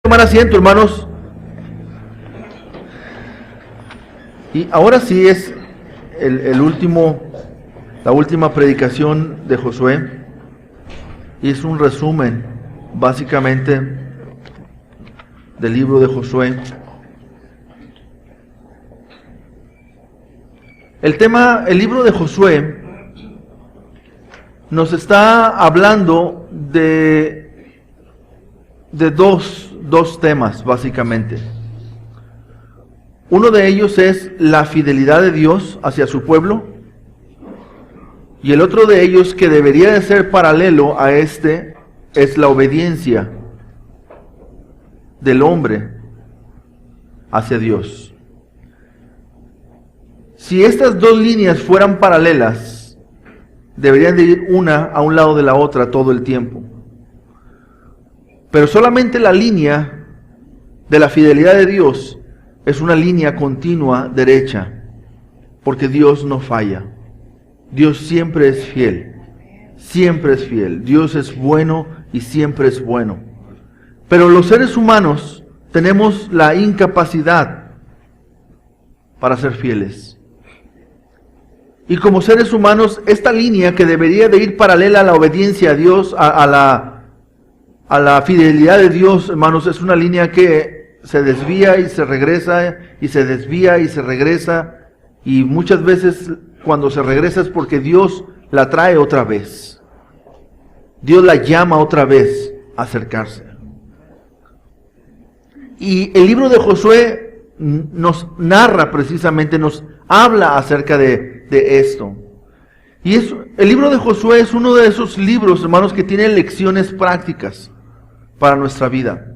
Tomar asiento, hermanos. Y ahora sí es la última predicación de Josué. Y es un resumen, básicamente, del libro de Josué. El libro de Josué nos está hablando de dos temas, básicamente. Uno de ellos es la fidelidad de Dios hacia su pueblo, y el otro de ellos, que debería de ser paralelo a este, es la obediencia del hombre hacia Dios. Si estas dos líneas fueran paralelas, deberían de ir una a un lado de la otra todo el tiempo. Pero solamente la línea de la fidelidad de Dios es una línea continua derecha, porque Dios no falla. Dios siempre es fiel, siempre es fiel. Dios es bueno y siempre es bueno. Pero los seres humanos tenemos la incapacidad para ser fieles. Y como seres humanos, esta línea que debería de ir paralela a la obediencia a Dios, a la fidelidad de Dios, hermanos, es una línea que se desvía y se regresa, y se desvía y se regresa, y muchas veces cuando se regresa es porque Dios la trae otra vez. Dios la llama otra vez a acercarse. Y el libro de Josué nos narra precisamente, nos habla acerca de esto. Y el libro de Josué es uno de esos libros, hermanos, que tiene lecciones prácticas para nuestra vida.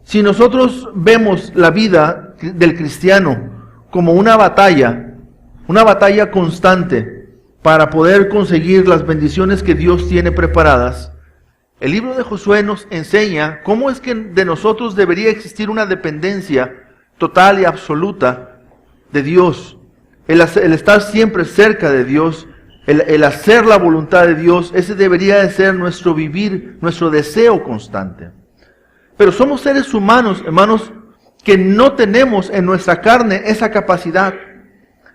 Si nosotros vemos la vida del cristiano como una batalla constante para poder conseguir las bendiciones que Dios tiene preparadas, el libro de Josué nos enseña cómo es que de nosotros debería existir una dependencia total y absoluta de Dios. El estar siempre cerca de Dios, el hacer la voluntad de Dios, ese debería de ser nuestro vivir, nuestro deseo constante. Pero somos seres humanos, hermanos, que no tenemos en nuestra carne esa capacidad,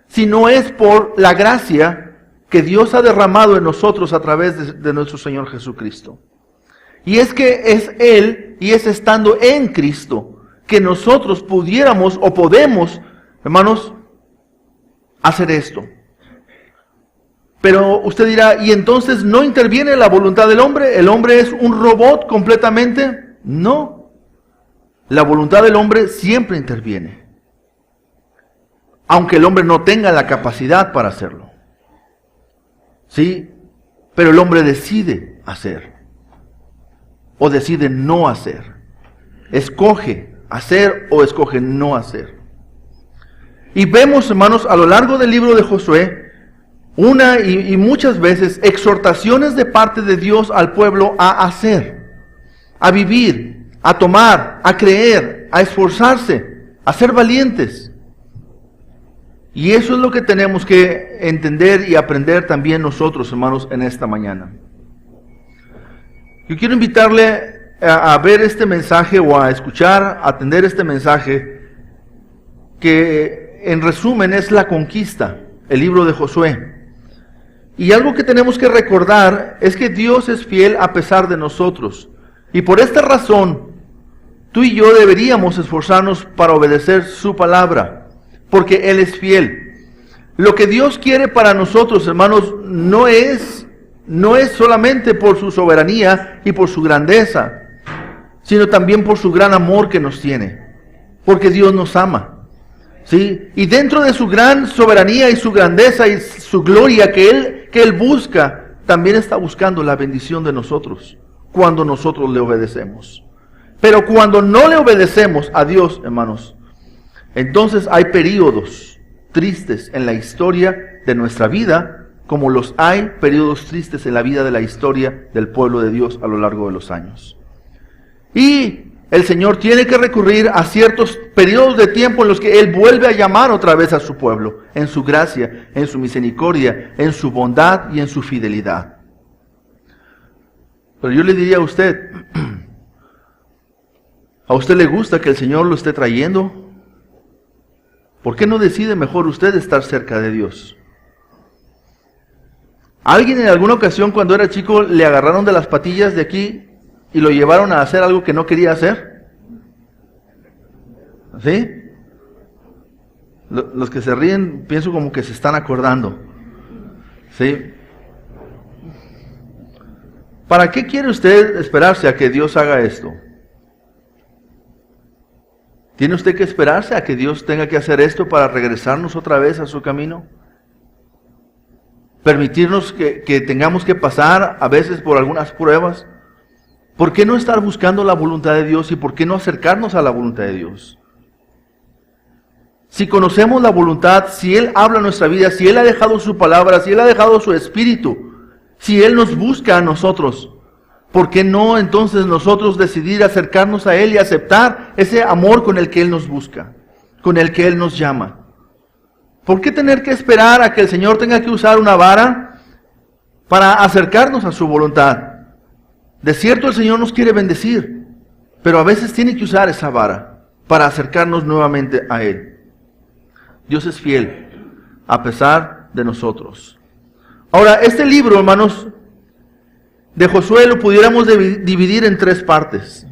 sino es por la gracia que Dios ha derramado en nosotros a través de nuestro Señor Jesucristo. Y es que es Él, y es estando en Cristo, que nosotros pudiéramos o podemos, hermanos, hacer esto. Pero usted dirá, ¿y entonces no interviene la voluntad del hombre? ¿El hombre es un robot completamente? No. La voluntad del hombre siempre interviene, aunque el hombre no tenga la capacidad para hacerlo. ¿Sí? Pero el hombre decide hacer, o decide no hacer. Escoge hacer o escoge no hacer. Y vemos, hermanos, a lo largo del libro de Josué, una y muchas veces, exhortaciones de parte de Dios al pueblo a hacer, a vivir, a tomar, a creer, a esforzarse, a ser valientes. Y eso es lo que tenemos que entender y aprender también nosotros, hermanos, en esta mañana. Yo quiero invitarle a ver este mensaje o a escuchar, a atender este mensaje que en resumen es la conquista, el libro de Josué. Y algo que tenemos que recordar es que Dios es fiel a pesar de nosotros. Y por esta razón, tú y yo deberíamos esforzarnos para obedecer su palabra, porque Él es fiel. Lo que Dios quiere para nosotros, hermanos, no es solamente por su soberanía y por su grandeza, sino también por su gran amor que nos tiene, porque Dios nos ama. ¿Sí? Y dentro de su gran soberanía y su grandeza y su gloria que Él busca, también está buscando la bendición de nosotros, cuando nosotros le obedecemos. Pero cuando no le obedecemos a Dios, hermanos, entonces hay períodos tristes en la historia de nuestra vida, como los hay períodos tristes en la vida de la historia del pueblo de Dios a lo largo de los años. Y el Señor tiene que recurrir a ciertos periodos de tiempo en los que Él vuelve a llamar otra vez a su pueblo, en su gracia, en su misericordia, en su bondad y en su fidelidad. Pero yo le diría a usted, ¿A usted le gusta que el Señor lo esté trayendo? ¿Por qué no decide mejor usted estar cerca de Dios? ¿A alguien en alguna ocasión cuando era chico le agarraron de las patillas de aquí y lo llevaron a hacer algo que no quería hacer? ¿Sí? Los que se ríen, pienso como que se están acordando. ¿Sí? ¿Para qué quiere usted esperarse a que Dios haga esto? ¿Tiene usted que esperarse a que Dios tenga que hacer esto para regresarnos otra vez a su camino? ¿Permitirnos que tengamos que pasar a veces por algunas pruebas? ¿Por qué no estar buscando la voluntad de Dios y por qué no acercarnos a la voluntad de Dios? Si conocemos la voluntad, si Él habla en nuestra vida, si Él ha dejado su palabra, si Él ha dejado su espíritu, si Él nos busca a nosotros, ¿por qué no entonces nosotros decidir acercarnos a Él y aceptar ese amor con el que Él nos busca, con el que Él nos llama? ¿Por qué tener que esperar a que el Señor tenga que usar una vara para acercarnos a su voluntad? De cierto el Señor nos quiere bendecir, pero a veces tiene que usar esa vara para acercarnos nuevamente a Él. Dios es fiel, a pesar de nosotros. Ahora, este libro, hermanos, de Josué lo pudiéramos dividir en tres partes,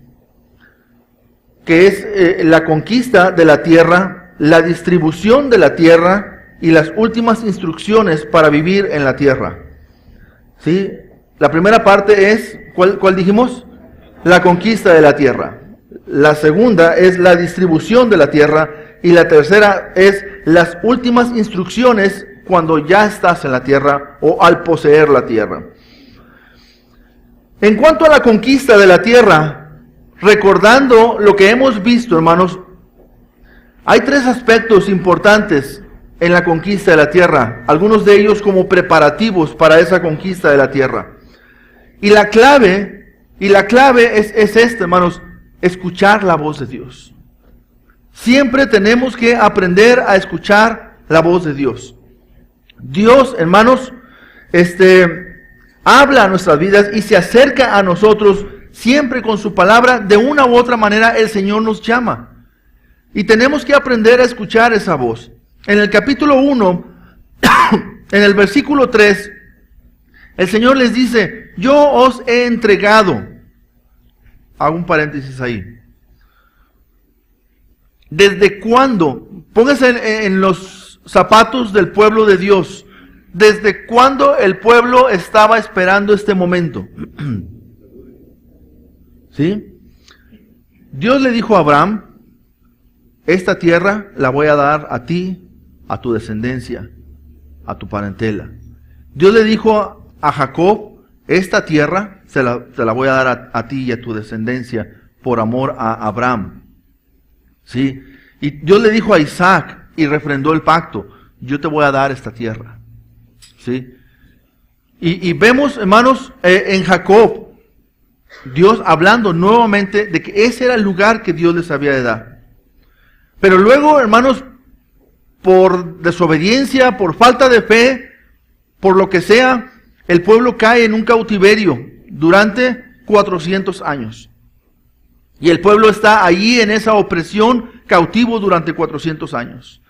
que es la conquista de la tierra, la distribución de la tierra y las últimas instrucciones para vivir en la tierra. ¿Sí? La primera parte es, ¿cuál dijimos? La conquista de la tierra. La segunda es la distribución de la tierra y la tercera es las últimas instrucciones cuando ya estás en la tierra o al poseer la tierra. En cuanto a la conquista de la tierra, recordando lo que hemos visto, hermanos, hay tres aspectos importantes en la conquista de la tierra, algunos de ellos como preparativos para esa conquista de la tierra. Y la clave es esta, hermanos, escuchar la voz de Dios. Siempre tenemos que aprender a escuchar la voz de Dios. Dios, hermanos, habla a nuestras vidas y se acerca a nosotros siempre con su palabra. De una u otra manera el Señor nos llama. Y tenemos que aprender a escuchar esa voz. En el capítulo 1, en el versículo 3, el Señor les dice, yo os he entregado. Hago un paréntesis ahí. ¿Desde cuándo? Póngase en los zapatos del pueblo de Dios. ¿Desde cuándo el pueblo estaba esperando este momento? ¿Sí? Dios le dijo a Abraham, esta tierra la voy a dar a ti, a tu descendencia, a tu parentela. Dios le dijo a Jacob, esta tierra te la voy a dar a ti y a tu descendencia por amor a Abraham. ¿Sí? Y Dios le dijo a Isaac y refrendó el pacto, yo te voy a dar esta tierra. ¿Sí? Y vemos, hermanos, en Jacob, Dios hablando nuevamente de que ese era el lugar que Dios les había de dar. Pero luego, hermanos, por desobediencia, por falta de fe, por lo que sea, el pueblo cae en un cautiverio durante 400 años. Y el pueblo está allí en esa opresión, cautivo durante 400 años.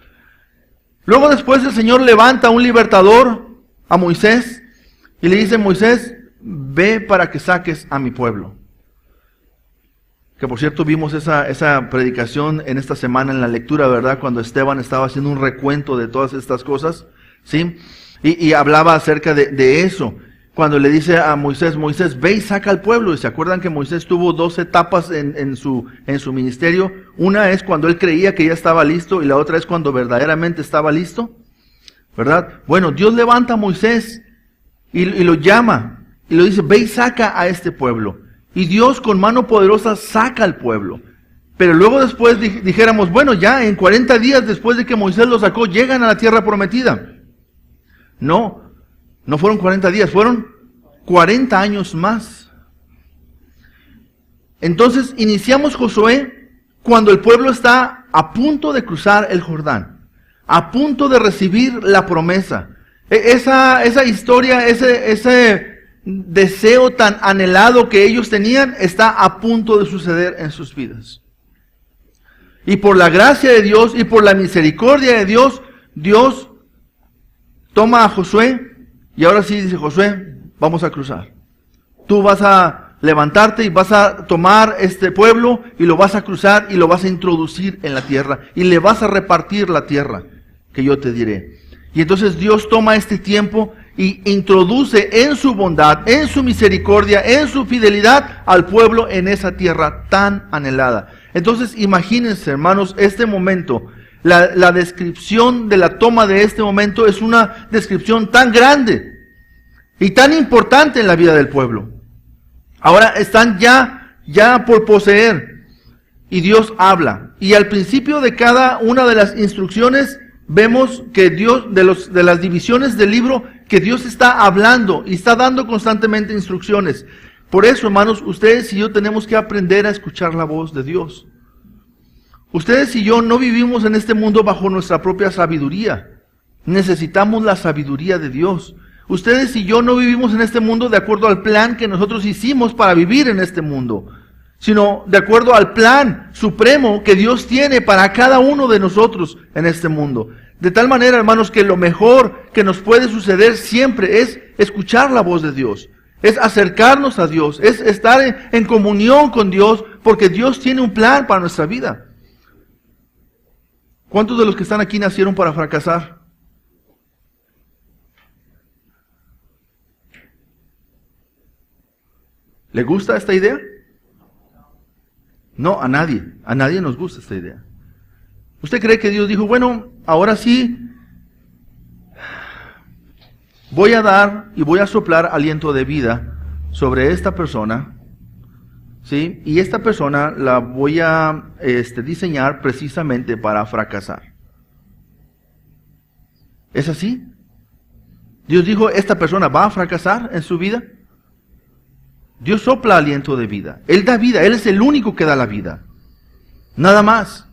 Luego después el Señor levanta a un libertador, a Moisés, y le dice, Moisés, ve para que saques a mi pueblo. Que por cierto vimos esa predicación en esta semana en la lectura, ¿verdad? Cuando Esteban estaba haciendo un recuento de todas estas cosas, ¿sí? Y hablaba acerca de eso. Cuando le dice a Moisés, Moisés, ve y saca al pueblo. Y se acuerdan que Moisés tuvo 2 etapas en su ministerio. Una es cuando él creía que ya estaba listo y la otra es cuando verdaderamente estaba listo, ¿verdad? Bueno, Dios levanta a Moisés y lo llama y le dice, ve y saca a este pueblo. Y Dios con mano poderosa saca al pueblo. Pero luego después dijéramos, bueno, ya en 40 días después de que Moisés lo sacó, llegan a la tierra prometida. No fueron 40 días, fueron 40 años más. Entonces iniciamos Josué cuando el pueblo está a punto de cruzar el Jordán, a punto de recibir la promesa. Esa historia, ese deseo tan anhelado que ellos tenían, está a punto de suceder en sus vidas. Y por la gracia de Dios y por la misericordia de Dios, Dios toma a Josué y ahora sí dice: Josué, vamos a cruzar. Tú vas a levantarte y vas a tomar este pueblo y lo vas a cruzar y lo vas a introducir en la tierra y le vas a repartir la tierra que yo te diré. Y entonces Dios toma este tiempo y introduce en su bondad, en su misericordia, en su fidelidad al pueblo en esa tierra tan anhelada. Entonces imagínense, hermanos, este momento, la descripción de la toma de este momento es una descripción tan grande y tan importante en la vida del pueblo. Ahora están ya por poseer y Dios habla. Y al principio de cada una de las instrucciones vemos que Dios, de las divisiones del libro, que Dios está hablando y está dando constantemente instrucciones. Por eso, hermanos, ustedes y yo tenemos que aprender a escuchar la voz de Dios. Ustedes y yo no vivimos en este mundo bajo nuestra propia sabiduría. Necesitamos la sabiduría de Dios. Ustedes y yo no vivimos en este mundo de acuerdo al plan que nosotros hicimos para vivir en este mundo, sino de acuerdo al plan supremo que Dios tiene para cada uno de nosotros en este mundo. De tal manera, hermanos, que lo mejor que nos puede suceder siempre es escuchar la voz de Dios, es acercarnos a Dios, es estar en comunión con Dios, porque Dios tiene un plan para nuestra vida. ¿Cuántos de los que están aquí nacieron para fracasar? ¿Le gusta esta idea? No, a nadie nos gusta esta idea. ¿Usted cree que Dios dijo: bueno, ahora sí, voy a dar y voy a soplar aliento de vida sobre esta persona, ¿sí? Y esta persona la voy a diseñar precisamente para fracasar? ¿Es así? Dios dijo: esta persona va a fracasar en su vida. Dios sopla aliento de vida. Él da vida. Él es el único que da la vida. Nada más.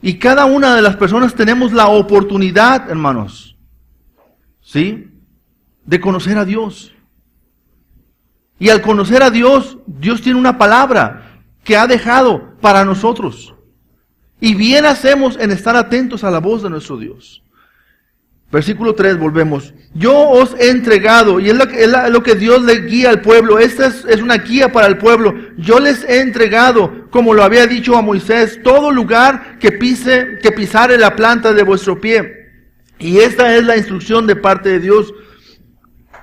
Y cada una de las personas tenemos la oportunidad, hermanos, ¿sí?, de conocer a Dios. Y al conocer a Dios, Dios tiene una palabra que ha dejado para nosotros. Y bien hacemos en estar atentos a la voz de nuestro Dios. Versículo 3, volvemos. Yo os he entregado, y es lo que Dios le guía al pueblo. Esta es una guía para el pueblo. Yo les he entregado, como lo había dicho a Moisés, todo lugar que pisare la planta de vuestro pie. Y esta es la instrucción de parte de Dios.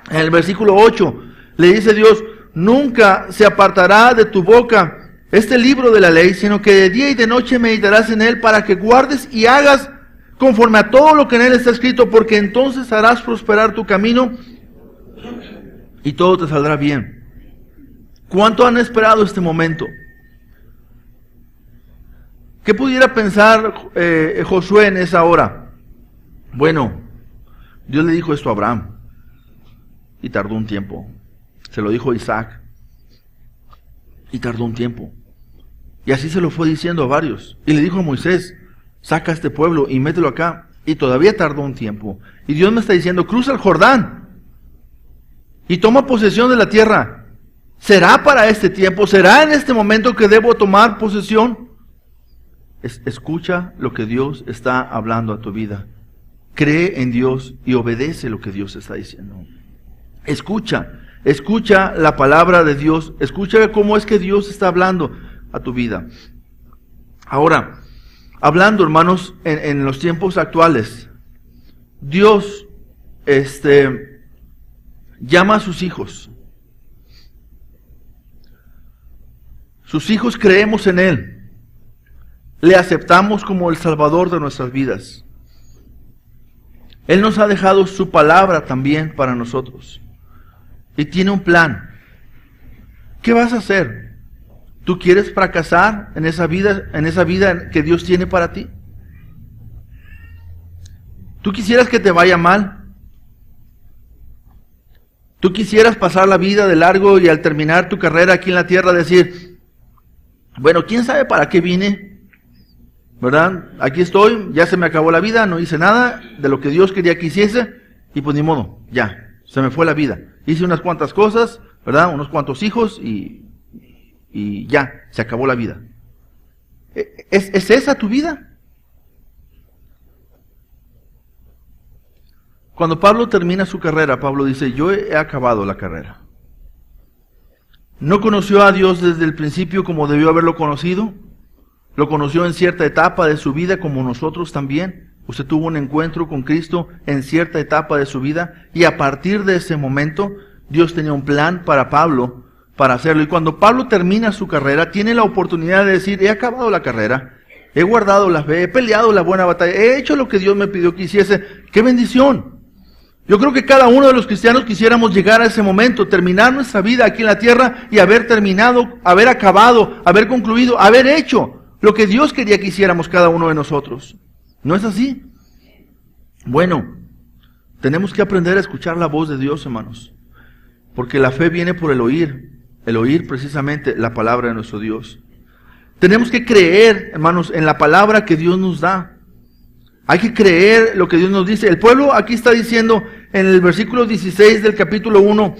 En el versículo 8, le dice Dios: nunca se apartará de tu boca este libro de la ley, sino que de día y de noche meditarás en él, para que guardes y hagas conforme a todo lo que en él está escrito, porque entonces harás prosperar tu camino y todo te saldrá bien. ¿Cuánto han esperado este momento? ¿Qué pudiera pensar Josué en esa hora? Bueno, Dios le dijo esto a Abraham y tardó un tiempo. Se lo dijo a Isaac y tardó un tiempo. Y así se lo fue diciendo a varios. Y le dijo a Moisés: saca a este pueblo y mételo acá. Y todavía tardó un tiempo. Y Dios me está diciendo: cruza el Jordán y toma posesión de la tierra. ¿Será para este tiempo? ¿Será en este momento que debo tomar posesión? Escucha lo que Dios está hablando a tu vida. Cree en Dios y obedece lo que Dios está diciendo. Escucha la palabra de Dios. Escucha cómo es que Dios está hablando a tu vida. Ahora, hablando, hermanos, en los tiempos actuales, Dios llama a sus hijos. Sus hijos creemos en Él. Le aceptamos como el Salvador de nuestras vidas. Él nos ha dejado su palabra también para nosotros. Y tiene un plan. ¿Qué vas a hacer? ¿Tú quieres fracasar en esa vida que Dios tiene para ti? ¿Tú quisieras que te vaya mal? ¿Tú quisieras pasar la vida de largo y al terminar tu carrera aquí en la tierra decir: bueno, quién sabe para qué vine? ¿Verdad? Aquí estoy, ya se me acabó la vida, no hice nada de lo que Dios quería que hiciese y pues ni modo, ya, se me fue la vida. Hice unas cuantas cosas, ¿verdad? Unos cuantos hijos y ya, se acabó la vida. ¿Es esa tu vida? Cuando Pablo termina su carrera, Pablo dice, yo he acabado la carrera. No conoció a Dios desde el principio como debió haberlo conocido. Lo conoció en cierta etapa de su vida como nosotros también. Usted tuvo un encuentro con Cristo en cierta etapa de su vida y a partir de ese momento Dios tenía un plan para Pablo para hacerlo. Y cuando Pablo termina su carrera, tiene la oportunidad de decir, he acabado la carrera, he guardado la fe, he peleado la buena batalla, he hecho lo que Dios me pidió que hiciese. ¡Qué bendición! Yo creo que cada uno de los cristianos quisiéramos llegar a ese momento, terminar nuestra vida aquí en la tierra y haber terminado, haber acabado, haber concluido, haber hecho lo que Dios quería que hiciéramos cada uno de nosotros. ¿No es así? Bueno, tenemos que aprender a escuchar la voz de Dios, hermanos, porque la fe viene por el oír precisamente la palabra de nuestro Dios. Tenemos que creer, hermanos, en la palabra que Dios nos da. Hay que creer lo que Dios nos dice. El pueblo aquí está diciendo en el versículo 16 del capítulo 1,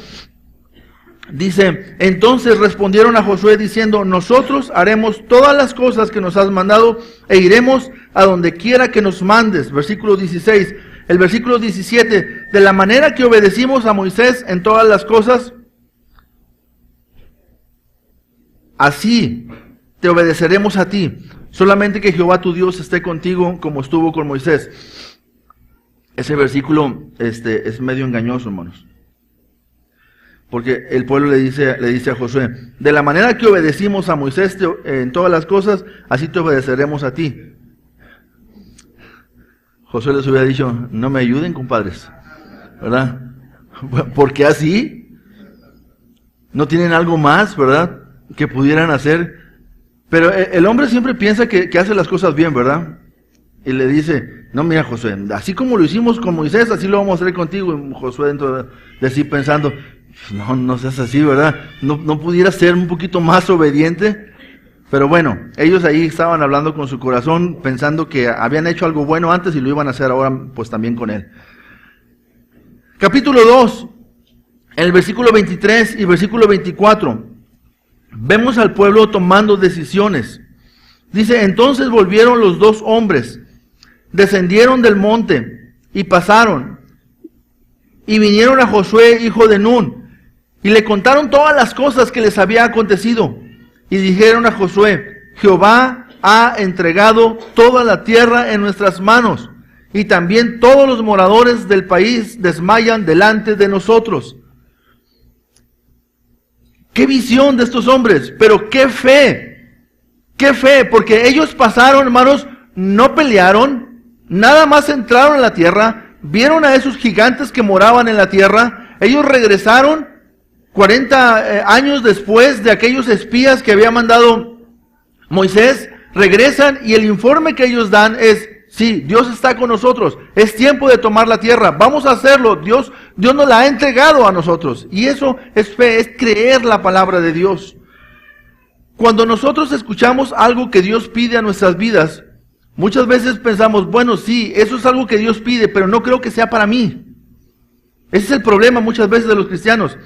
dice, entonces respondieron a Josué diciendo, nosotros haremos todas las cosas que nos has mandado e iremos a donde quiera que nos mandes. Versículo 16. El versículo 17, de la manera que obedecimos a Moisés en todas las cosas, así te obedeceremos a ti. Solamente que Jehová tu Dios esté contigo como estuvo con Moisés. Ese versículo es medio engañoso, hermanos. Porque el pueblo le dice a Josué, de la manera que obedecimos a Moisés en todas las cosas, así te obedeceremos a ti. Josué les hubiera dicho, no me ayuden, compadres, ¿verdad? Porque así no tienen algo más, ¿verdad?, que pudieran hacer. Pero el hombre siempre piensa que hace las cosas bien, ¿verdad? Y le dice, no, mira, Josué, así como lo hicimos con Moisés, así lo vamos a hacer contigo. Y Josué dentro de sí pensando, no seas así, ¿verdad? No pudiera ser un poquito más obediente. Pero bueno, ellos ahí estaban hablando con su corazón, pensando que habían hecho algo bueno antes y lo iban a hacer ahora pues también con él. Capítulo 2, en el versículo 23 y versículo 24, vemos al pueblo tomando decisiones. Dice, entonces volvieron los dos hombres, descendieron del monte y pasaron, y vinieron a Josué, hijo de Nun, y le contaron todas las cosas que les había acontecido. Y dijeron a Josué, Jehová ha entregado toda la tierra en nuestras manos, y también todos los moradores del país desmayan delante de nosotros. ¡Qué visión de estos hombres! Pero ¡qué fe! ¡Qué fe! Porque ellos pasaron, hermanos, no pelearon, nada más entraron en la tierra, vieron a esos gigantes que moraban en la tierra, ellos regresaron 40 años después de aquellos espías que había mandado Moisés, regresan y el informe que ellos dan es, sí, Dios está con nosotros, es tiempo de tomar la tierra, vamos a hacerlo, Dios nos la ha entregado a nosotros. Y eso es fe, es creer la palabra de Dios. Cuando nosotros escuchamos algo que Dios pide a nuestras vidas, muchas veces pensamos, bueno, sí, eso es algo que Dios pide, pero no creo que sea para mí. Ese es el problema muchas veces de los cristianos.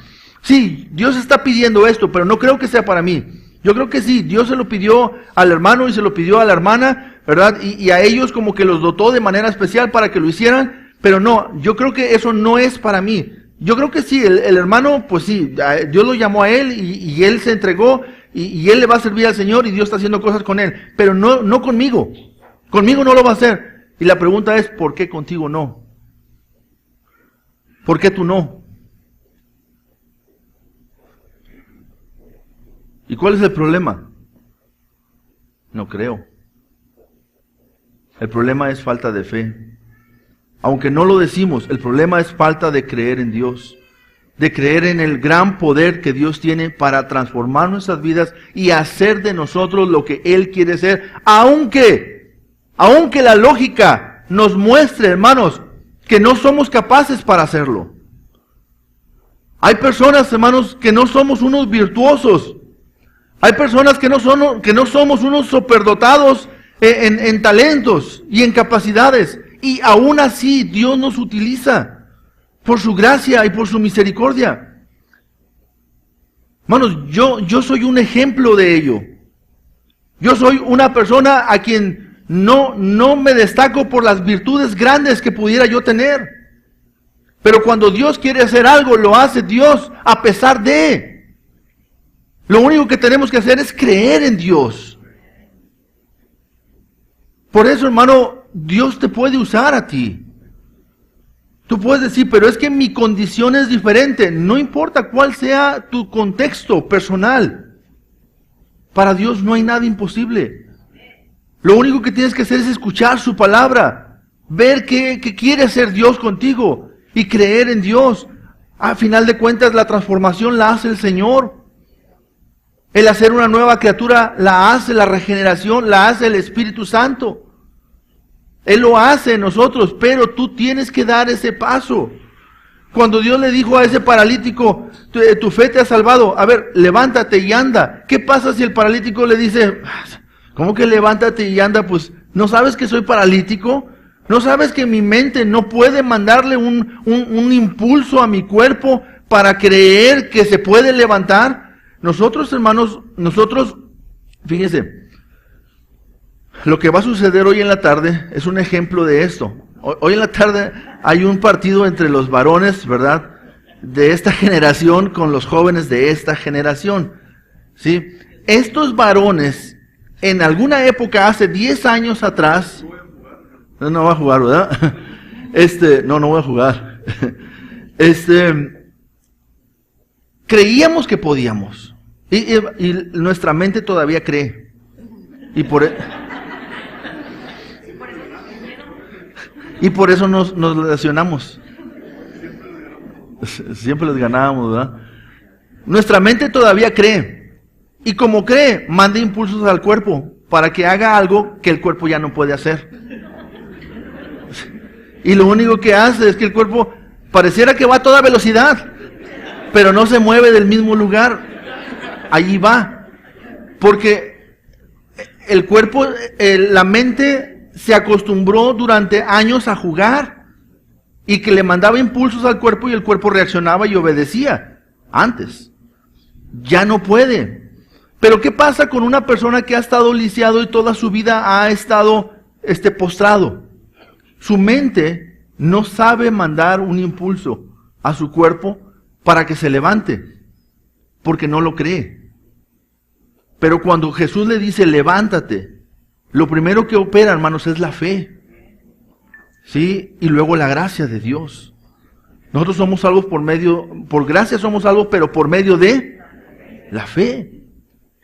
Sí, Dios está pidiendo esto, pero no creo que sea para mí. Yo creo que sí, Dios se lo pidió al hermano y se lo pidió a la hermana, ¿verdad? Y a ellos como que los dotó de manera especial para que lo hicieran, pero no, yo creo que eso no es para mí. Yo creo que sí, el hermano, pues sí, Dios lo llamó a él y él se entregó y él le va a servir al Señor y Dios está haciendo cosas con él, pero no conmigo. Conmigo no lo va a hacer. Y la pregunta es, ¿por qué contigo no? ¿Por qué tú no? ¿Y cuál es el problema? No creo. El problema es falta de fe. Aunque no lo decimos, el problema es falta de creer en Dios, de creer en el gran poder que Dios tiene para transformar nuestras vidas y hacer de nosotros lo que Él quiere ser, aunque la lógica nos muestre, hermanos, que no somos capaces para hacerlo. Hay personas, hermanos, que no somos unos virtuosos. Hay personas que no somos unos superdotados en talentos y en capacidades. Y aún así Dios nos utiliza por su gracia y por su misericordia. Hermanos, yo soy un ejemplo de ello. Yo soy una persona a quien no me destaco por las virtudes grandes que pudiera yo tener. Pero cuando Dios quiere hacer algo, lo hace Dios a pesar de. Lo único que tenemos que hacer es creer en Dios. Por eso, hermano, Dios te puede usar a ti. Tú puedes decir, pero es que mi condición es diferente. No importa cuál sea tu contexto personal. Para Dios no hay nada imposible. Lo único que tienes que hacer es escuchar su palabra. Ver qué quiere hacer Dios contigo. Y creer en Dios. A final de cuentas, la transformación la hace el Señor. El hacer una nueva criatura la hace la regeneración, la hace el Espíritu Santo. Él lo hace en nosotros, pero tú tienes que dar ese paso. Cuando Dios le dijo a ese paralítico, tu fe te ha salvado, a ver, levántate y anda. ¿Qué pasa si el paralítico le dice, ¿cómo que levántate y anda? Pues, ¿no sabes que soy paralítico? ¿No sabes que mi mente no puede mandarle un impulso a mi cuerpo para creer que se puede levantar? Nosotros, hermanos, fíjense, lo que va a suceder hoy en la tarde es un ejemplo de esto. Hoy en la tarde hay un partido entre los varones, ¿verdad?, de esta generación con los jóvenes de esta generación. ¿Sí? Estos varones, en alguna época, hace 10 años atrás, no va a jugar, ¿verdad? No voy a jugar. Creíamos que podíamos. Y nuestra mente todavía cree. Y por eso nos lesionamos. Siempre les ganábamos, ¿verdad? Nuestra mente todavía cree. Y como cree, manda impulsos al cuerpo para que haga algo que el cuerpo ya no puede hacer. Y lo único que hace es que el cuerpo pareciera que va a toda velocidad, pero no se mueve del mismo lugar. Allí va. Porque el cuerpo, la mente se acostumbró durante años a jugar y que le mandaba impulsos al cuerpo y el cuerpo reaccionaba y obedecía. Antes. Ya no puede. Pero ¿qué pasa con una persona que ha estado lisiado y toda su vida ha estado postrado? Su mente no sabe mandar un impulso a su cuerpo para que se levante, porque no lo cree. Pero cuando Jesús le dice, levántate, lo primero que opera, hermanos, es la fe. ¿Sí? Y luego la gracia de Dios. Nosotros somos salvos por gracia somos salvos, pero por medio de la fe.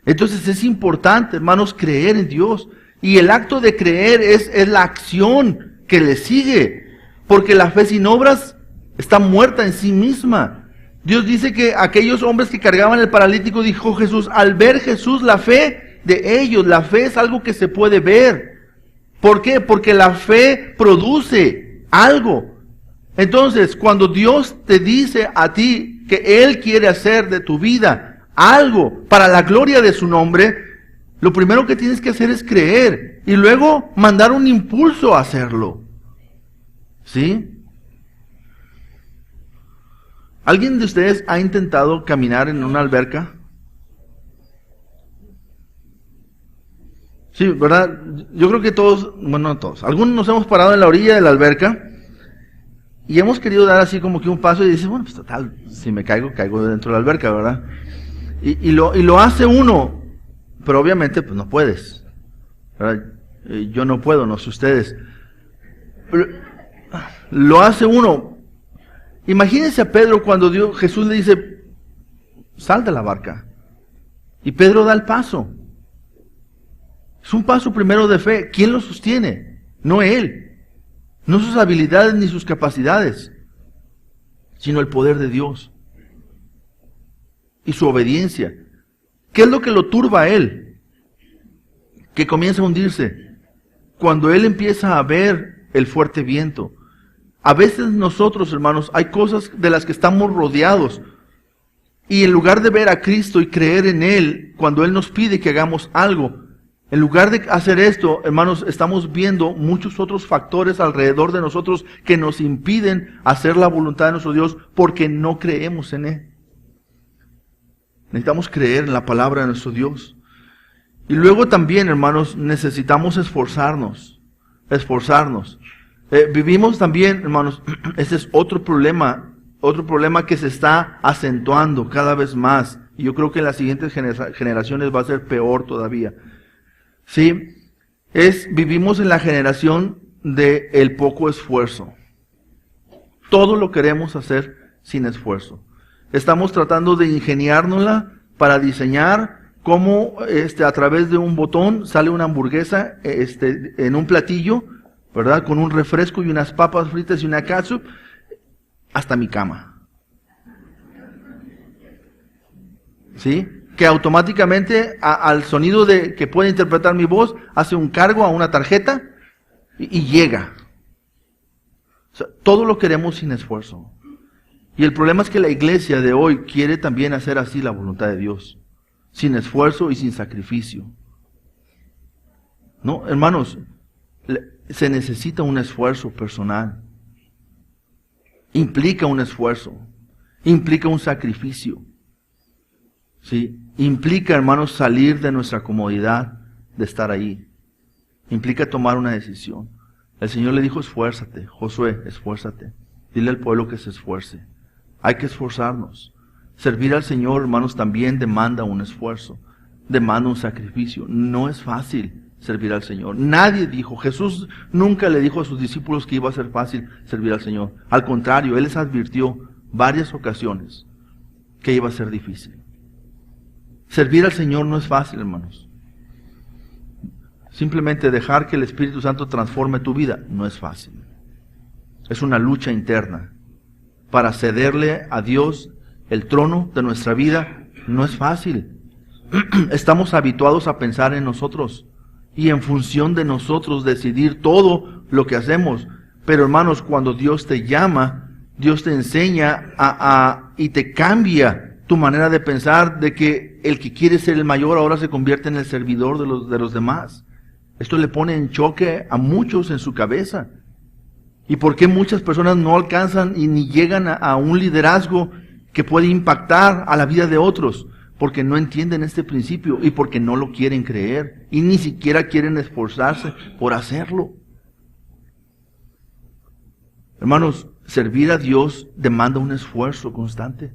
Entonces es importante, hermanos, creer en Dios. Y el acto de creer es la acción que le sigue, porque la fe sin obras está muerta en sí misma. Dios dice que aquellos hombres que cargaban el paralítico, dijo Jesús, al ver Jesús la fe de ellos, la fe es algo que se puede ver. ¿Por qué? Porque la fe produce algo. Entonces, cuando Dios te dice a ti que Él quiere hacer de tu vida algo para la gloria de su nombre, lo primero que tienes que hacer es creer y luego mandar un impulso a hacerlo. ¿Sí? ¿Alguien de ustedes ha intentado caminar en una alberca? Sí, ¿verdad? Yo creo que todos, bueno, no todos, algunos nos hemos parado en la orilla de la alberca y hemos querido dar así como que un paso y dices, bueno, pues total, si me caigo, caigo dentro de la alberca, ¿verdad? Y lo hace uno, pero obviamente pues no puedes, ¿verdad? Yo no puedo, no sé ustedes. Lo hace uno. Imagínense a Pedro cuando Jesús le dice, sal de la barca. Y Pedro da el paso. Es un paso primero de fe. ¿Quién lo sostiene? No él. No sus habilidades ni sus capacidades, sino el poder de Dios. Y su obediencia. ¿Qué es lo que lo turba a él? Que comienza a hundirse. Cuando él empieza a ver el fuerte viento. A veces nosotros, hermanos, hay cosas de las que estamos rodeados. Y en lugar de ver a Cristo y creer en Él, cuando Él nos pide que hagamos algo, en lugar de hacer esto, hermanos, estamos viendo muchos otros factores alrededor de nosotros que nos impiden hacer la voluntad de nuestro Dios porque no creemos en Él. Necesitamos creer en la palabra de nuestro Dios. Y luego también, hermanos, necesitamos esforzarnos. Vivimos también, hermanos, ese es otro problema que se está acentuando cada vez más. Y yo creo que en las siguientes generaciones va a ser peor todavía. ¿Sí? Vivimos en la generación de el poco esfuerzo. Todo lo queremos hacer sin esfuerzo. Estamos tratando de ingeniárnosla para diseñar cómo a través de un botón sale una hamburguesa en un platillo, ¿verdad? Con un refresco y unas papas fritas y una catsup, hasta mi cama. ¿Sí? Que automáticamente al sonido que puede interpretar mi voz, hace un cargo a una tarjeta y llega. O sea, todo lo queremos sin esfuerzo. Y el problema es que la iglesia de hoy quiere también hacer así la voluntad de Dios, sin esfuerzo y sin sacrificio. No, hermanos, se necesita un esfuerzo personal. Implica un esfuerzo, implica un sacrificio. ¿Sí? Implica, hermanos, salir de nuestra comodidad de estar ahí. Implica tomar una decisión. El Señor le dijo, esfuérzate, Josué, esfuérzate. Dile al pueblo que se esfuerce. Hay que esforzarnos. Servir al Señor, hermanos, también demanda un esfuerzo, demanda un sacrificio. No es fácil servir al Señor. Nadie dijo, Jesús nunca le dijo a sus discípulos que iba a ser fácil servir al Señor. Al contrario, Él les advirtió varias ocasiones que iba a ser difícil. Servir al Señor no es fácil, hermanos. Simplemente dejar que el Espíritu Santo transforme tu vida no es fácil. Es una lucha interna. Para cederle a Dios el trono de nuestra vida no es fácil. Estamos habituados a pensar en nosotros y en función de nosotros decidir todo lo que hacemos. Pero hermanos, cuando Dios te llama, Dios te enseña y te cambia tu manera de pensar, de que el que quiere ser el mayor ahora se convierte en el servidor de los demás. Esto le pone en choque a muchos en su cabeza. ¿Y por qué muchas personas no alcanzan y ni llegan a un liderazgo que puede impactar a la vida de otros? Porque no entienden este principio y porque no lo quieren creer y ni siquiera quieren esforzarse por hacerlo. Hermanos, servir a Dios demanda un esfuerzo constante.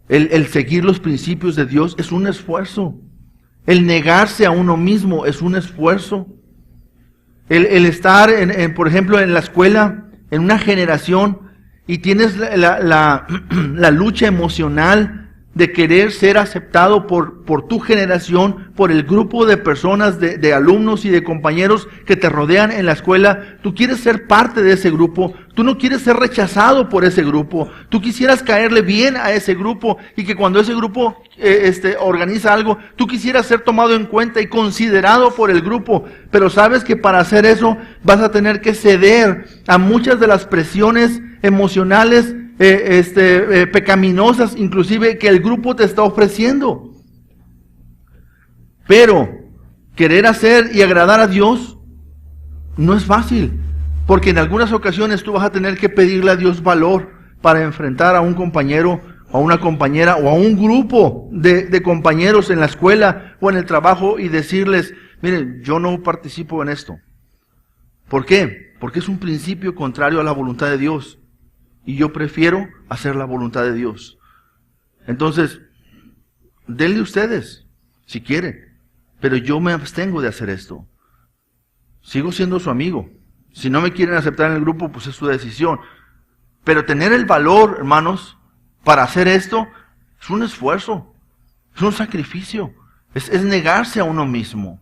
El seguir los principios de Dios es un esfuerzo. El negarse a uno mismo es un esfuerzo. El estar, por ejemplo, en la escuela, en una generación, y tienes la lucha emocional de querer ser aceptado por tu generación, por el grupo de personas, de alumnos y de compañeros que te rodean en la escuela. Tú quieres ser parte de ese grupo, tú no quieres ser rechazado por ese grupo, tú quisieras caerle bien a ese grupo y que cuando ese grupo organiza algo, tú quisieras ser tomado en cuenta y considerado por el grupo, pero sabes que para hacer eso vas a tener que ceder a muchas de las presiones emocionales pecaminosas, inclusive que el grupo te está ofreciendo. Pero querer hacer y agradar a Dios no es fácil, porque en algunas ocasiones tú vas a tener que pedirle a Dios valor para enfrentar a un compañero, a una compañera o a un grupo de compañeros en la escuela o en el trabajo y decirles, miren, yo no participo en esto. ¿Por qué? Porque es un principio contrario a la voluntad de Dios. Y yo prefiero hacer la voluntad de Dios. Entonces, denle ustedes, si quieren. Pero yo me abstengo de hacer esto. Sigo siendo su amigo. Si no me quieren aceptar en el grupo, pues es su decisión. Pero tener el valor, hermanos, para hacer esto, es un esfuerzo. Es un sacrificio. Es negarse a uno mismo.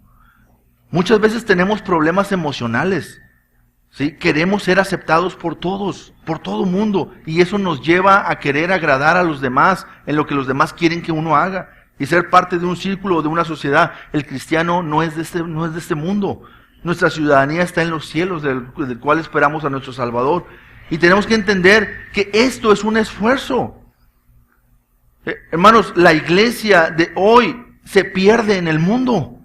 Muchas veces tenemos problemas emocionales. ¿Sí? Queremos ser aceptados por todos, por todo mundo, y eso nos lleva a querer agradar a los demás en lo que los demás quieren que uno haga y ser parte de un círculo o de una sociedad. El cristiano no es de este mundo. Nuestra ciudadanía está en los cielos, del cual esperamos a nuestro Salvador, y tenemos que entender que esto es un esfuerzo. Hermanos, la iglesia de hoy se pierde en el mundo.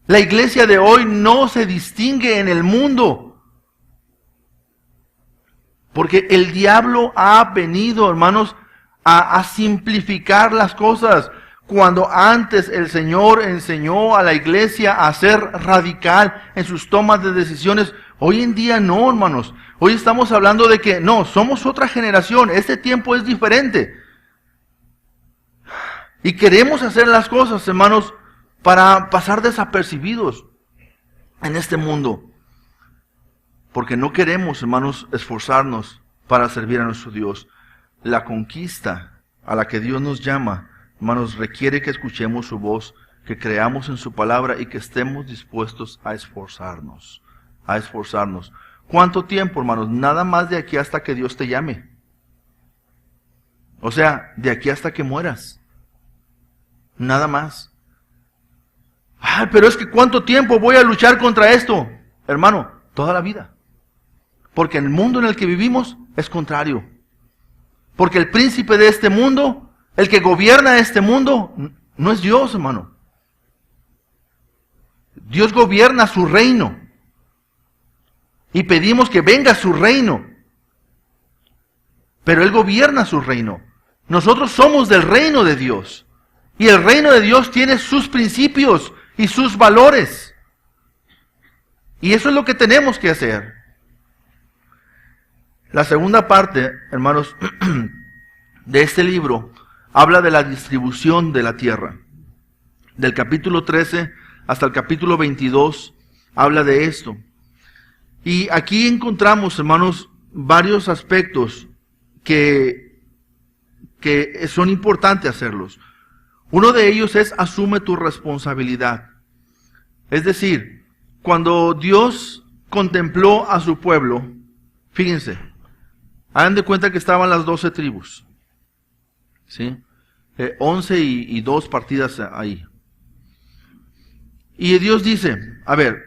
La iglesia de hoy no se distingue en el mundo. Porque el diablo ha venido, hermanos, a simplificar las cosas. Cuando antes el Señor enseñó a la iglesia a ser radical en sus tomas de decisiones, hoy en día no, hermanos. Hoy estamos hablando de que no, somos otra generación, este tiempo es diferente. Y queremos hacer las cosas, hermanos, para pasar desapercibidos en este mundo. Porque no queremos, hermanos, esforzarnos para servir a nuestro Dios. La conquista a la que Dios nos llama, hermanos, requiere que escuchemos su voz, que creamos en su palabra y que estemos dispuestos a esforzarnos. A esforzarnos. ¿Cuánto tiempo, hermanos? Nada más de aquí hasta que Dios te llame. O sea, de aquí hasta que mueras. Nada más. Ay, pero es que ¿cuánto tiempo voy a luchar contra esto? Hermano, toda la vida. Porque el mundo en el que vivimos es contrario. Porque el príncipe de este mundo, el que gobierna este mundo, no es Dios, hermano. Dios gobierna su reino. Y pedimos que venga su reino. Pero Él gobierna su reino. Nosotros somos del reino de Dios. Y el reino de Dios tiene sus principios y sus valores. Y eso es lo que tenemos que hacer. La segunda parte, hermanos, de este libro habla de la distribución de la tierra. Del capítulo 13 hasta el capítulo 22 habla de esto. Y aquí encontramos, hermanos, varios aspectos que son importantes hacerlos. Uno de ellos es asume tu responsabilidad. Es decir, cuando Dios contempló a su pueblo, fíjense, hagan de cuenta que estaban las 12 tribus. ¿Sí? 11 y 2 partidas ahí. Y Dios dice, a ver,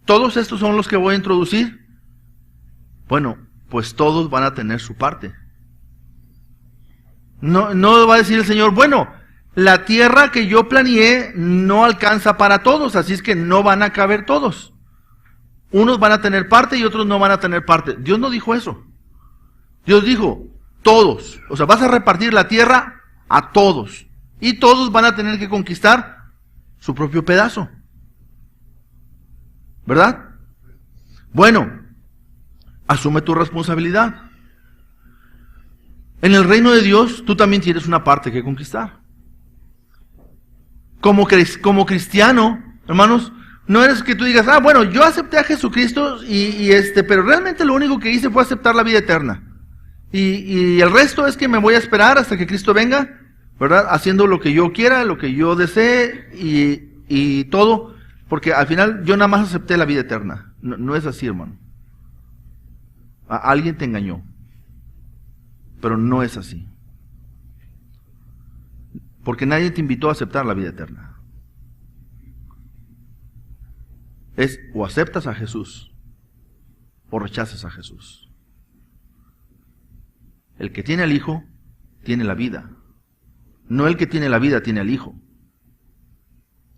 ¿todos estos son los que voy a introducir? Bueno, pues todos van a tener su parte. No va a decir el Señor, bueno, la tierra que yo planeé no alcanza para todos, así es que no van a caber todos. Unos van a tener parte y otros no van a tener parte. Dios no dijo eso. Dios dijo, todos. O sea, vas a repartir la tierra a todos. Y todos van a tener que conquistar su propio pedazo. ¿Verdad? Bueno, asume tu responsabilidad. En el reino de Dios, tú también tienes una parte que conquistar. Como cristiano, hermanos, no eres que tú digas, bueno, yo acepté a Jesucristo pero realmente lo único que hice fue aceptar la vida eterna. Y el resto es que me voy a esperar hasta que Cristo venga, ¿verdad? Haciendo lo que yo quiera, lo que yo desee y todo, porque al final yo nada más acepté la vida eterna. No es así, hermano. Alguien te engañó, pero no es así. Porque nadie te invitó a aceptar la vida eterna. Es o aceptas a Jesús o rechazas a Jesús. El que tiene al Hijo, tiene la vida. No el que tiene la vida, tiene al Hijo.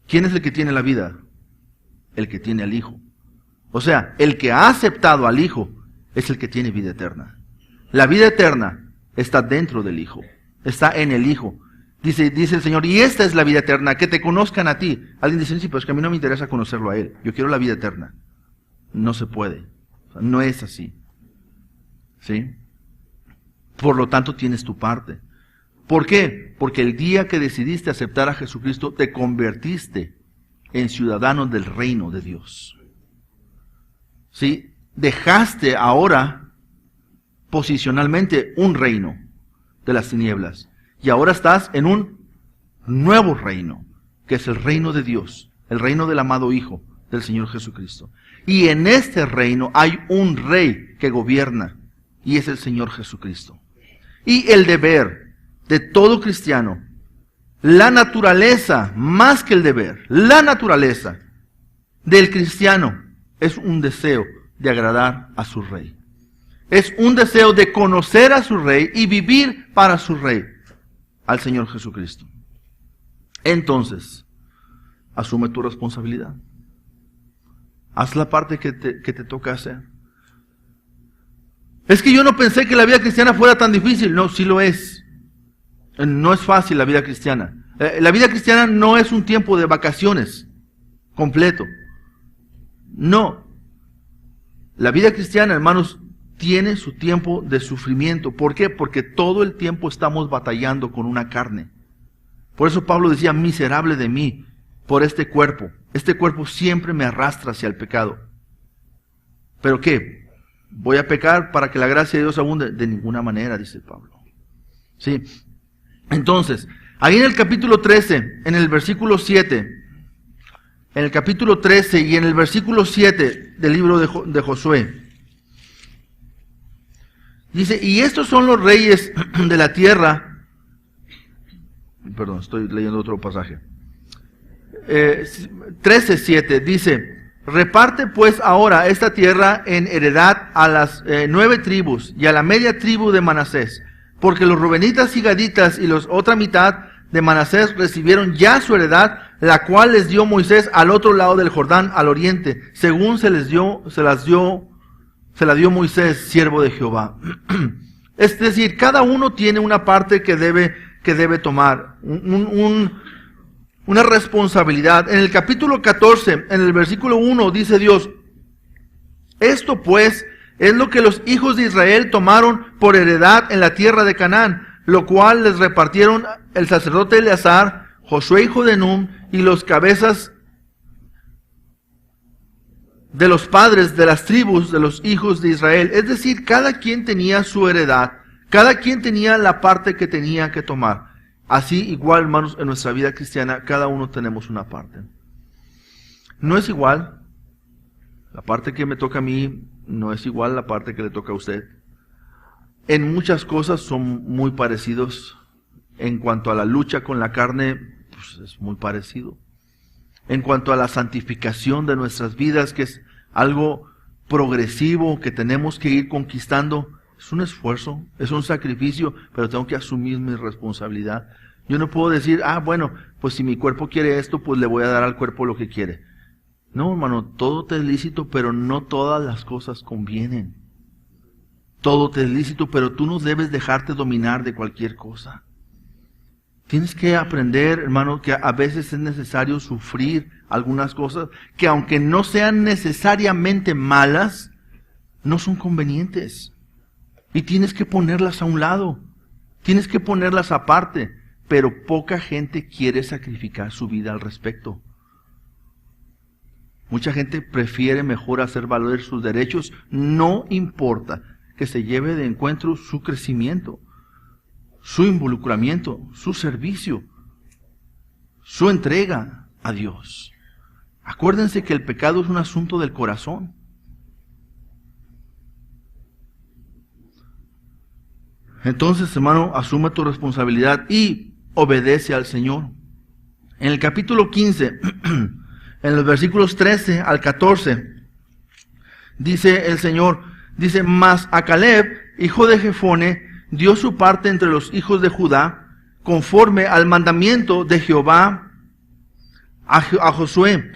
¿Quién es el que tiene la vida? El que tiene al Hijo. O sea, el que ha aceptado al Hijo es el que tiene vida eterna. La vida eterna está dentro del Hijo. Está en el Hijo. Dice el Señor, y esta es la vida eterna, que te conozcan a ti. Alguien dice, sí, pero es que a mí no me interesa conocerlo a Él. Yo quiero la vida eterna. No se puede. O sea, no es así. ¿Sí? Por lo tanto, tienes tu parte. ¿Por qué? Porque el día que decidiste aceptar a Jesucristo, te convertiste en ciudadano del reino de Dios. ¿Sí? Dejaste ahora, posicionalmente, un reino de las tinieblas. Y ahora estás en un nuevo reino, que es el reino de Dios, el reino del amado Hijo del Señor Jesucristo. Y en este reino hay un rey que gobierna, y es el Señor Jesucristo. Y el deber de todo cristiano, la naturaleza, más que el deber, la naturaleza del cristiano es un deseo de agradar a su rey. Es un deseo de conocer a su rey y vivir para su rey, al Señor Jesucristo. Entonces, asume tu responsabilidad. Haz la parte que te toca hacer. Es que yo no pensé que la vida cristiana fuera tan difícil. No, sí lo es. No es fácil la vida cristiana. La vida cristiana no es un tiempo de vacaciones completo. No. La vida cristiana, hermanos, tiene su tiempo de sufrimiento. ¿Por qué? Porque todo el tiempo estamos batallando con una carne. Por eso Pablo decía, miserable de mí por este cuerpo. Este cuerpo siempre me arrastra hacia el pecado. ¿Pero qué? ¿Voy a pecar para que la gracia de Dios abunde? De ninguna manera, dice Pablo. ¿Sí? Entonces, ahí en el capítulo 13, en el versículo 7, en el capítulo 13 y en el versículo 7 del libro de Josué, dice, y estos son los reyes de la tierra. Perdón, estoy leyendo otro pasaje. 13:7 dice, reparte pues ahora esta tierra en heredad a las 9 tribus y a la media tribu de Manasés, porque los rubenitas y gaditas y los otra mitad de Manasés recibieron ya su heredad, la cual les dio Moisés al otro lado del Jordán, al oriente, según se la dio Moisés, siervo de Jehová. Es decir, cada uno tiene una parte que debe tomar, una responsabilidad. En el capítulo 14, en el versículo 1, dice Dios, esto pues es lo que los hijos de Israel tomaron por heredad en la tierra de Canaán, lo cual les repartieron el sacerdote Eleazar, Josué hijo de Nun, y los cabezas de los padres de las tribus de los hijos de Israel. Es decir, cada quien tenía su heredad, cada quien tenía la parte que tenía que tomar. Así, igual, hermanos, en nuestra vida cristiana, cada uno tenemos una parte. No es igual. La parte que me toca a mí no es igual a la parte que le toca a usted. En muchas cosas son muy parecidos. En cuanto a la lucha con la carne, pues es muy parecido. En cuanto a la santificación de nuestras vidas, que es algo progresivo que tenemos que ir conquistando, es un esfuerzo, es un sacrificio, pero tengo que asumir mi responsabilidad. Yo no puedo decir, bueno, pues si mi cuerpo quiere esto, pues le voy a dar al cuerpo lo que quiere. No, hermano, todo te es lícito, pero no todas las cosas convienen. Todo te es lícito, pero tú no debes dejarte dominar de cualquier cosa. Tienes que aprender, hermano, que a veces es necesario sufrir algunas cosas que aunque no sean necesariamente malas, no son convenientes. Y tienes que ponerlas a un lado. Tienes que ponerlas aparte. Pero poca gente quiere sacrificar su vida al respecto. Mucha gente prefiere mejor hacer valer sus derechos. No importa que se lleve de encuentro su crecimiento, su involucramiento, su servicio, su entrega a Dios. Acuérdense que el pecado es un asunto del corazón. Entonces, hermano, asume tu responsabilidad y obedece al Señor. En el capítulo 15, en los versículos 13 al 14, dice el Señor, dice, mas a Caleb, hijo de Jefone, dio su parte entre los hijos de Judá, conforme al mandamiento de Jehová a Josué,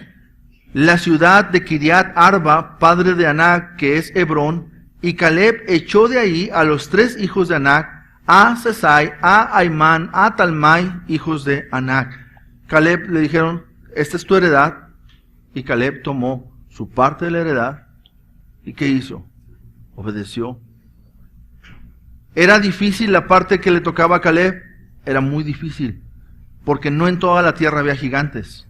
la ciudad de Kiriat Arba, padre de Anac, que es Hebrón, y Caleb echó de ahí a los 3 hijos de Anac, a Sesai, a Aimán, a Talmai, hijos de Anac. Caleb le dijeron, esta es tu heredad, y Caleb tomó su parte de la heredad, ¿y qué hizo? Obedeció. ¿Era difícil la parte que le tocaba a Caleb? Era muy difícil, porque no en toda la tierra había gigantes.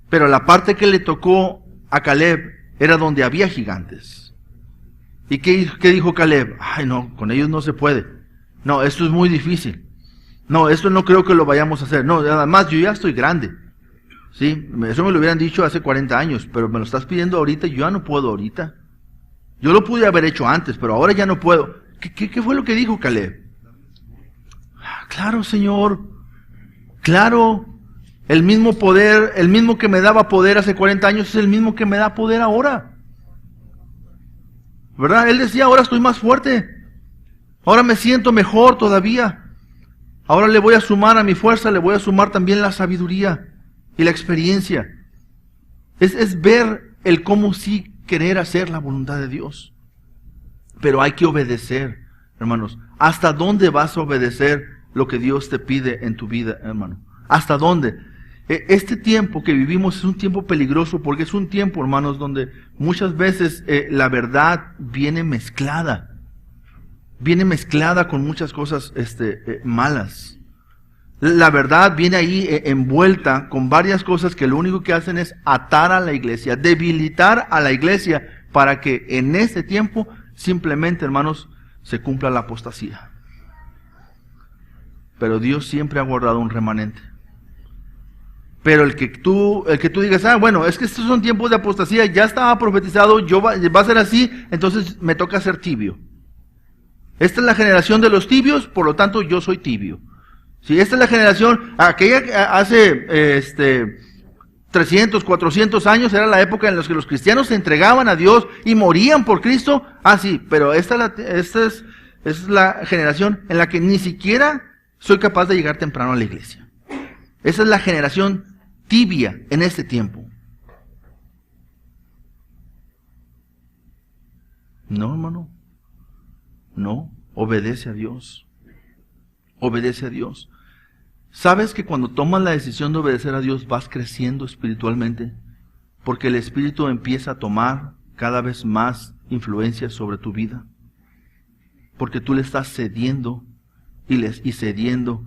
Pero la parte que le tocó a Caleb era donde había gigantes. ¿Y qué dijo Caleb? Ay, no, con ellos no se puede. No, esto es muy difícil. No, esto no creo que lo vayamos a hacer. No, además yo ya estoy grande. ¿Sí? Eso me lo hubieran dicho hace 40 años, pero me lo estás pidiendo ahorita y yo ya no puedo ahorita. Yo lo pude haber hecho antes, pero ahora ya no puedo. ¿Qué fue lo que dijo Caleb? Claro, Señor. Claro. El mismo poder, el mismo que me daba poder hace 40 años es el mismo que me da poder ahora. ¿Verdad? Él decía, ahora estoy más fuerte. Ahora me siento mejor todavía. Ahora le voy a sumar a mi fuerza, le voy a sumar también la sabiduría y la experiencia. Es ver el cómo sí querer hacer la voluntad de Dios. Pero hay que obedecer, hermanos. ¿Hasta dónde vas a obedecer lo que Dios te pide en tu vida, hermano? ¿Hasta dónde? Este tiempo que vivimos es un tiempo peligroso porque es un tiempo, hermanos, donde muchas veces la verdad viene mezclada. Viene mezclada con muchas cosas malas. La verdad viene ahí envuelta con varias cosas que lo único que hacen es atar a la iglesia, debilitar a la iglesia para que en este tiempo simplemente, hermanos, se cumpla la apostasía. Pero Dios siempre ha guardado un remanente. Pero el que tú digas, bueno, es que estos son tiempos de apostasía, ya estaba profetizado, va a ser así, entonces me toca ser tibio. Esta es la generación de los tibios, por lo tanto yo soy tibio. Si esta es la generación, aquella hace 300, 400 años era la época en la que los cristianos se entregaban a Dios y morían por Cristo. Sí, pero esta es la generación en la que ni siquiera soy capaz de llegar temprano a la iglesia. Esa es la generación tibia en este tiempo. No, hermano. No, obedece a Dios. Obedece a Dios. ¿Sabes que cuando tomas la decisión de obedecer a Dios vas creciendo espiritualmente? Porque el Espíritu empieza a tomar cada vez más influencia sobre tu vida. Porque tú le estás cediendo y cediendo.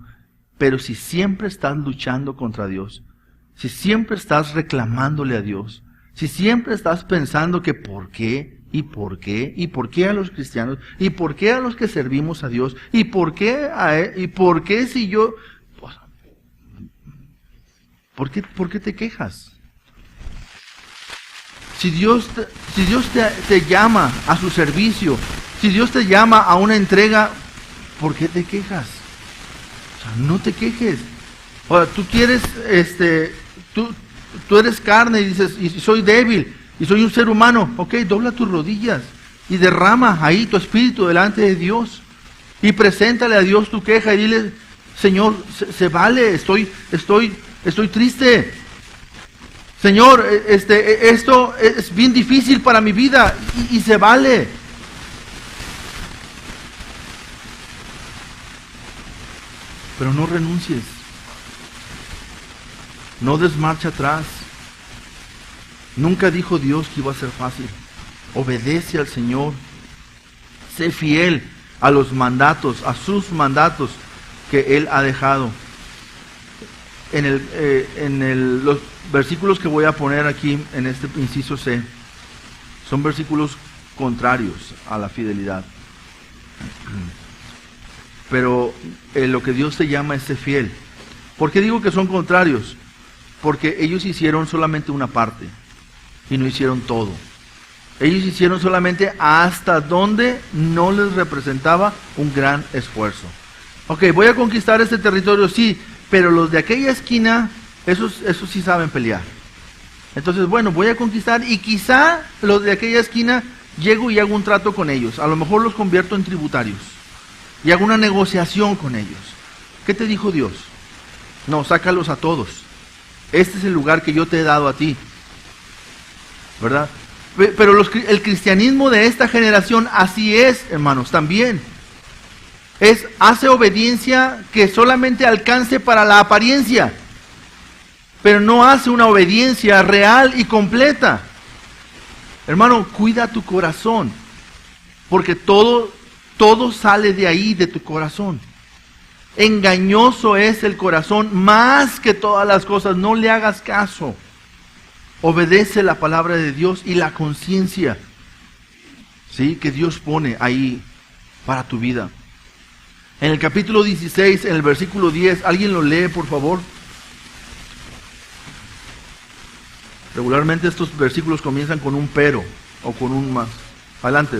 Pero si siempre estás luchando contra Dios, si siempre estás reclamándole a Dios, si siempre estás pensando que ¿por qué? ¿Y por qué? ¿Y por qué a los cristianos? ¿Y por qué a los que servimos a Dios? ¿Y por qué a él? ¿Y por qué si yo? ¿Por qué te quejas? Si Dios te llama a su servicio, si Dios te llama a una entrega, ¿por qué te quejas? O sea, no te quejes. Ahora, tú quieres, tú eres carne y dices, y soy débil, y soy un ser humano. Ok, dobla tus rodillas y derrama ahí tu espíritu delante de Dios. Y preséntale a Dios tu queja y dile, Señor, se vale, estoy triste. Señor, esto es bien difícil para mi vida y se vale. Pero no renuncies. No des marcha atrás. Nunca dijo Dios que iba a ser fácil. Obedece al Señor. Sé fiel a los mandatos, a sus mandatos que Él ha dejado. Los versículos que voy a poner aquí en este inciso C son versículos contrarios a la fidelidad. Pero lo que Dios te llama es ser fiel. ¿Por qué digo que son contrarios? Porque ellos hicieron solamente una parte y no hicieron todo. Ellos hicieron solamente hasta donde no les representaba un gran esfuerzo. Ok, voy a conquistar este territorio, sí, pero los de aquella esquina, esos sí saben pelear. Entonces, bueno, voy a conquistar y quizá los de aquella esquina llego y hago un trato con ellos. A lo mejor los convierto en tributarios y hago una negociación con ellos. ¿Qué te dijo Dios? No, sácalos a todos. Este es el lugar que yo te he dado a ti. ¿Verdad? Pero el cristianismo de esta generación así es, hermanos, también. Hace obediencia que solamente alcance para la apariencia, pero no hace una obediencia real y completa. Hermano, cuida tu corazón, porque todo sale de ahí, de tu corazón. Engañoso es el corazón más que todas las cosas, no le hagas caso. Obedece la palabra de Dios y la conciencia, ¿sí?, que Dios pone ahí para tu vida. En el capítulo 16, en el versículo 10, ¿alguien lo lee, por favor? Regularmente estos versículos comienzan con un pero o con un más. Adelante.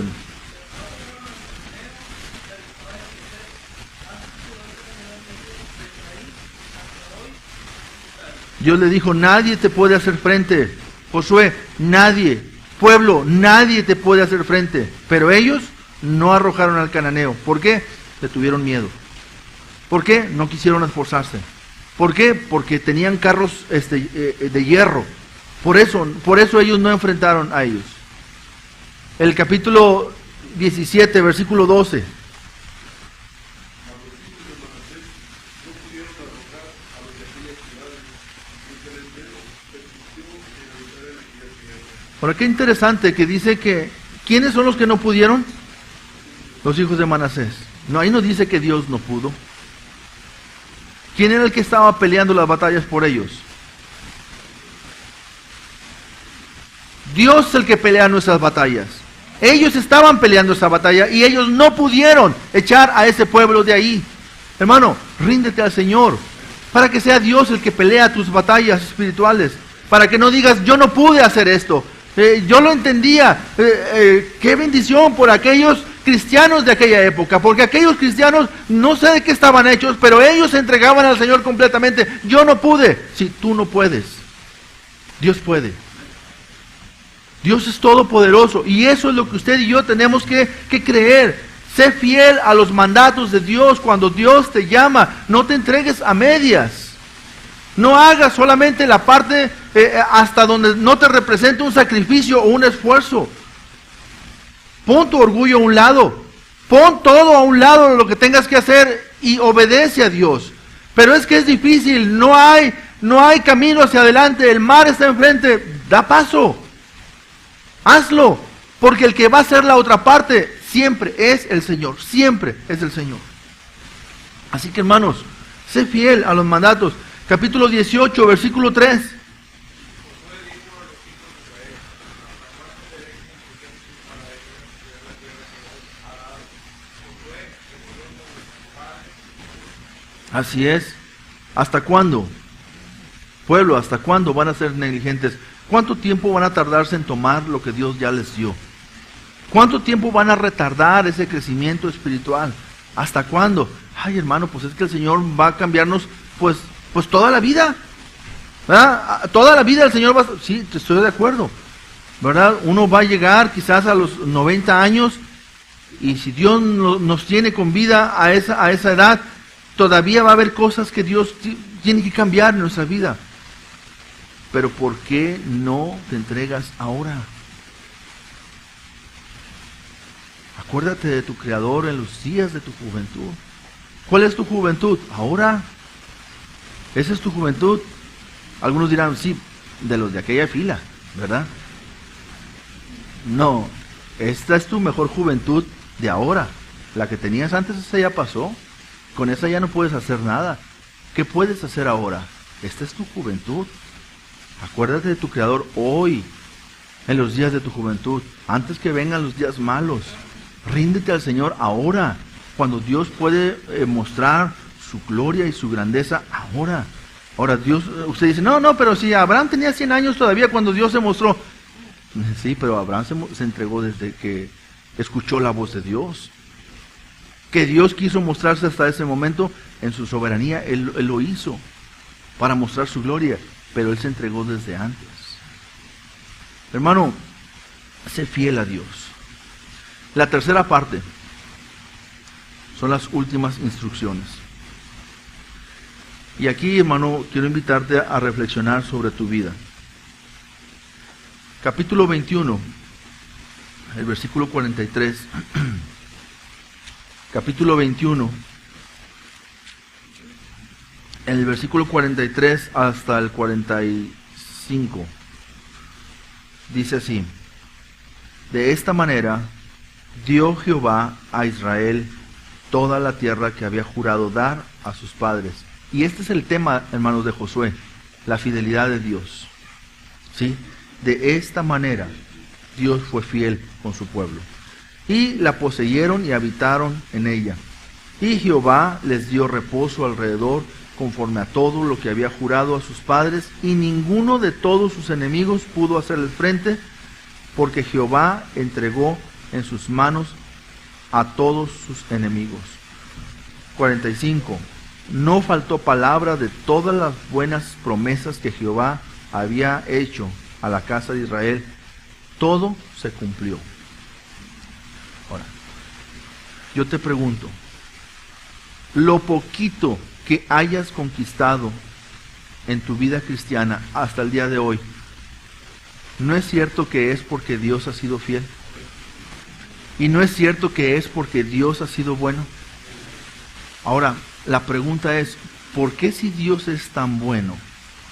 Dios le dijo, nadie te puede hacer frente. Josué, nadie. Pueblo, nadie te puede hacer frente. Pero ellos no arrojaron al cananeo. ¿Por qué? Le tuvieron miedo. ¿Por qué? No quisieron esforzarse. ¿Por qué? Porque tenían carros de hierro. Por eso ellos no enfrentaron a ellos. El capítulo 17, versículo 12. Ahora, qué interesante que dice que, ¿quiénes son los que no pudieron? Los hijos de Manasés. No, ahí no dice que Dios no pudo. ¿Quién era el que estaba peleando las batallas por ellos? Dios es el que pelea nuestras batallas. Ellos estaban peleando esa batalla y ellos no pudieron echar a ese pueblo de ahí. Hermano, ríndete al Señor, para que sea Dios el que pelea tus batallas espirituales, para que no digas, yo no pude hacer esto, yo lo entendía, qué bendición por aquellos cristianos de aquella época, porque aquellos cristianos no sé de qué estaban hechos, pero ellos se entregaban al Señor completamente. Yo no pude. Si tú no puedes, Dios puede. Dios es todopoderoso y eso es lo que usted y yo tenemos que creer. Sé fiel a los mandatos de Dios cuando Dios te llama. No te entregues a medias. No hagas solamente la parte hasta donde no te represente un sacrificio o un esfuerzo. Pon tu orgullo a un lado. Pon todo a un lado de lo que tengas que hacer y obedece a Dios. Pero es que es difícil. No hay camino hacia adelante. El mar está enfrente. Da paso. Hazlo. Porque el que va a hacer la otra parte siempre es el Señor. Siempre es el Señor. Así que hermanos, sé fiel a los mandatos. Capítulo 18, versículo 3. Así es. ¿Hasta cuándo? Pueblo, ¿hasta cuándo van a ser negligentes? ¿Cuánto tiempo van a tardarse en tomar lo que Dios ya les dio? ¿Cuánto tiempo van a retardar ese crecimiento espiritual? ¿Hasta cuándo? Ay, hermano, pues es que el Señor va a cambiarnos, pues toda la vida. ¿Verdad? Toda la vida el Señor va a... Sí, estoy de acuerdo. ¿Verdad? Uno va a llegar quizás a los 90 años y si Dios nos tiene con vida a esa edad, todavía va a haber cosas que Dios tiene que cambiar en nuestra vida. Pero ¿por qué no te entregas ahora? Acuérdate de tu Creador en los días de tu juventud. ¿Cuál es tu juventud? Ahora. ¿Esa es tu juventud? Algunos dirán, sí, de los de aquella fila, ¿verdad? No, esta es tu mejor juventud de ahora. La que tenías antes, esa ya pasó. Con esa ya no puedes hacer nada. ¿Qué puedes hacer ahora? Esta es tu juventud. Acuérdate de tu Creador hoy, en los días de tu juventud, antes que vengan los días malos. Ríndete al Señor ahora, cuando Dios puede mostrar su gloria y su grandeza ahora. Ahora Dios, usted dice, no, pero si Abraham tenía 100 años todavía cuando Dios se mostró. Sí, pero Abraham se entregó desde que escuchó la voz de Dios. Que Dios quiso mostrarse hasta ese momento en su soberanía, Él lo hizo para mostrar su gloria, pero Él se entregó desde antes. Hermano, sé fiel a Dios. La tercera parte son las últimas instrucciones. Y aquí, hermano, quiero invitarte a reflexionar sobre tu vida. Capítulo 21, el versículo 43. Capítulo 21, en el versículo 43 hasta el 45. Dice así: de esta manera dio Jehová a Israel toda la tierra que había jurado dar a sus padres. Y este es el tema, hermanos, de Josué, la fidelidad de Dios. ¿Sí? De esta manera Dios fue fiel con su pueblo. Y la poseyeron y habitaron en ella. Y Jehová les dio reposo alrededor, conforme a todo lo que había jurado a sus padres, y ninguno de todos sus enemigos pudo hacerles frente, porque Jehová entregó en sus manos a todos sus enemigos. 45. No faltó palabra de todas las buenas promesas que Jehová había hecho a la casa de Israel. Todo se cumplió. Ahora, yo te pregunto, lo poquito que hayas conquistado en tu vida cristiana hasta el día de hoy, ¿no es cierto que es porque Dios ha sido fiel? ¿Y no es cierto que es porque Dios ha sido bueno? Ahora, la pregunta es, ¿por qué si Dios es tan bueno?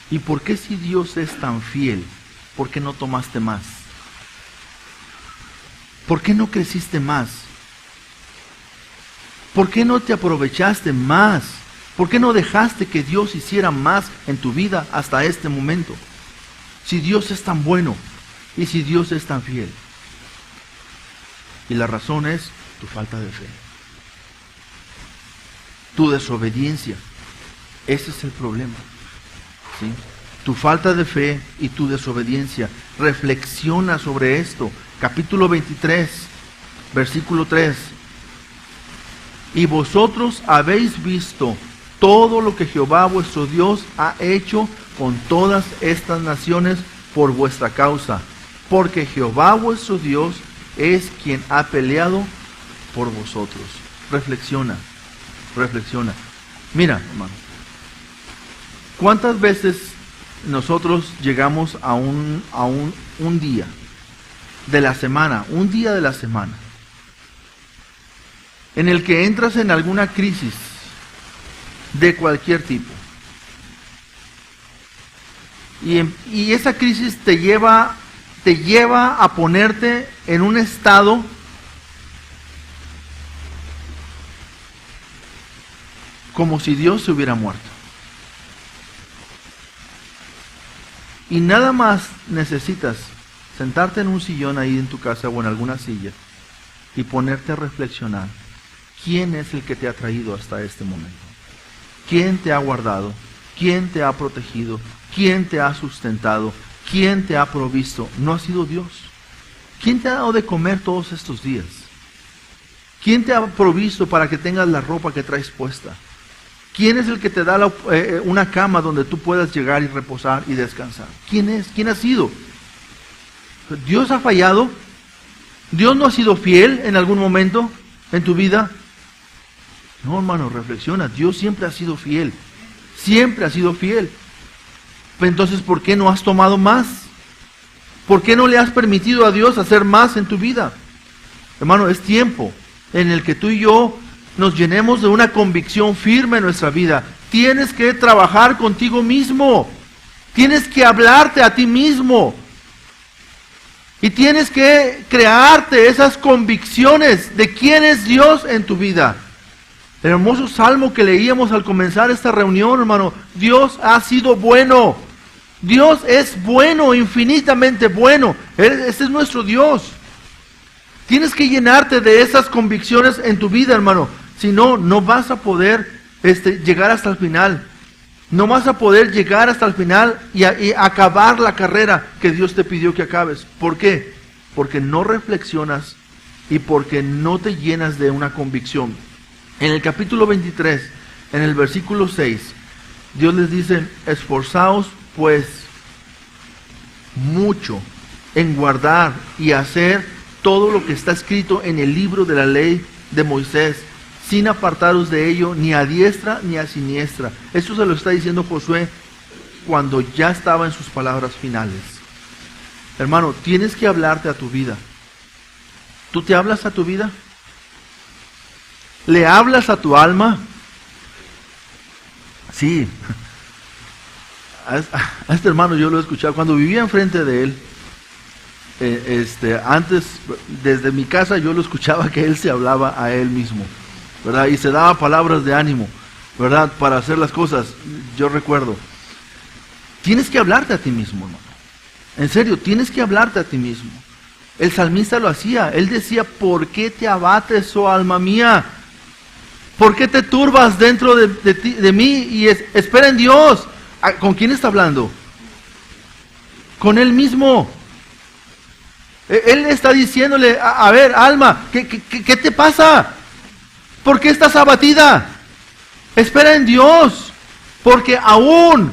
¿Y por qué si Dios es tan fiel? ¿Por qué no tomaste más? ¿Por qué no creciste más? ¿Por qué no te aprovechaste más? ¿Por qué no dejaste que Dios hiciera más en tu vida hasta este momento? Si Dios es tan bueno y si Dios es tan fiel. Y la razón es tu falta de fe. Tu desobediencia. Ese es el problema. ¿Sí? Tu falta de fe y tu desobediencia. Reflexiona sobre esto. Capítulo 23, versículo 3. Y vosotros habéis visto todo lo que Jehová vuestro Dios ha hecho con todas estas naciones por vuestra causa. Porque Jehová vuestro Dios es quien ha peleado por vosotros. Reflexiona, reflexiona. Mira, hermano, ¿cuántas veces nosotros llegamos a un día de la semana, un día de la semana, en el que entras en alguna crisis de cualquier tipo? Y esa crisis te lleva a ponerte en un estado como si Dios se hubiera muerto. Y nada más necesitas sentarte en un sillón ahí en tu casa o en alguna silla y ponerte a reflexionar. ¿Quién es el que te ha traído hasta este momento? ¿Quién te ha guardado? ¿Quién te ha protegido? ¿Quién te ha sustentado? ¿Quién te ha provisto? ¿No ha sido Dios? ¿Quién te ha dado de comer todos estos días? ¿Quién te ha provisto para que tengas la ropa que traes puesta? ¿Quién es el que te da una cama donde tú puedas llegar y reposar y descansar? ¿Quién es? ¿Quién ha sido? ¿Dios ha fallado? ¿Dios no ha sido fiel en algún momento en tu vida? No, hermano, reflexiona. Dios siempre ha sido fiel. Siempre ha sido fiel. Entonces, ¿por qué no has tomado más? ¿Por qué no le has permitido a Dios hacer más en tu vida? Hermano, es tiempo en el que tú y yo nos llenemos de una convicción firme en nuestra vida. Tienes que trabajar contigo mismo. Tienes que hablarte a ti mismo. Y tienes que crearte esas convicciones de quién es Dios en tu vida. El hermoso salmo que leíamos al comenzar esta reunión, hermano. Dios ha sido bueno. Dios es bueno, infinitamente bueno. Ese es nuestro Dios. Tienes que llenarte de esas convicciones en tu vida, hermano. Si no, no vas a poder llegar hasta el final. No vas a poder llegar hasta el final y acabar la carrera que Dios te pidió que acabes. ¿Por qué? Porque no reflexionas y porque no te llenas de una convicción. En el capítulo 23, en el versículo 6, Dios les dice: esforzaos pues mucho en guardar y hacer todo lo que está escrito en el libro de la ley de Moisés, sin apartaros de ello ni a diestra ni a siniestra. Eso se lo está diciendo Josué cuando ya estaba en sus palabras finales. Hermano, tienes que hablarte a tu vida. ¿Tú te hablas a tu vida? ¿Le hablas a tu alma? Sí. A este hermano yo lo he escuchado cuando vivía enfrente de él. Antes, desde mi casa yo lo escuchaba que él se hablaba a él mismo, ¿verdad? Y se daba palabras de ánimo, ¿verdad? Para hacer las cosas. Yo recuerdo. Tienes que hablarte a ti mismo, hermano. En serio, tienes que hablarte a ti mismo. El salmista lo hacía. Él decía: ¿por qué te abates, oh alma mía? ¿Por qué te turbas dentro de mí? Y espera en Dios. ¿Con quién está hablando? Con Él mismo. Él está diciéndole: a ver, alma, ¿qué te pasa? ¿Por qué estás abatida? Espera en Dios, porque aún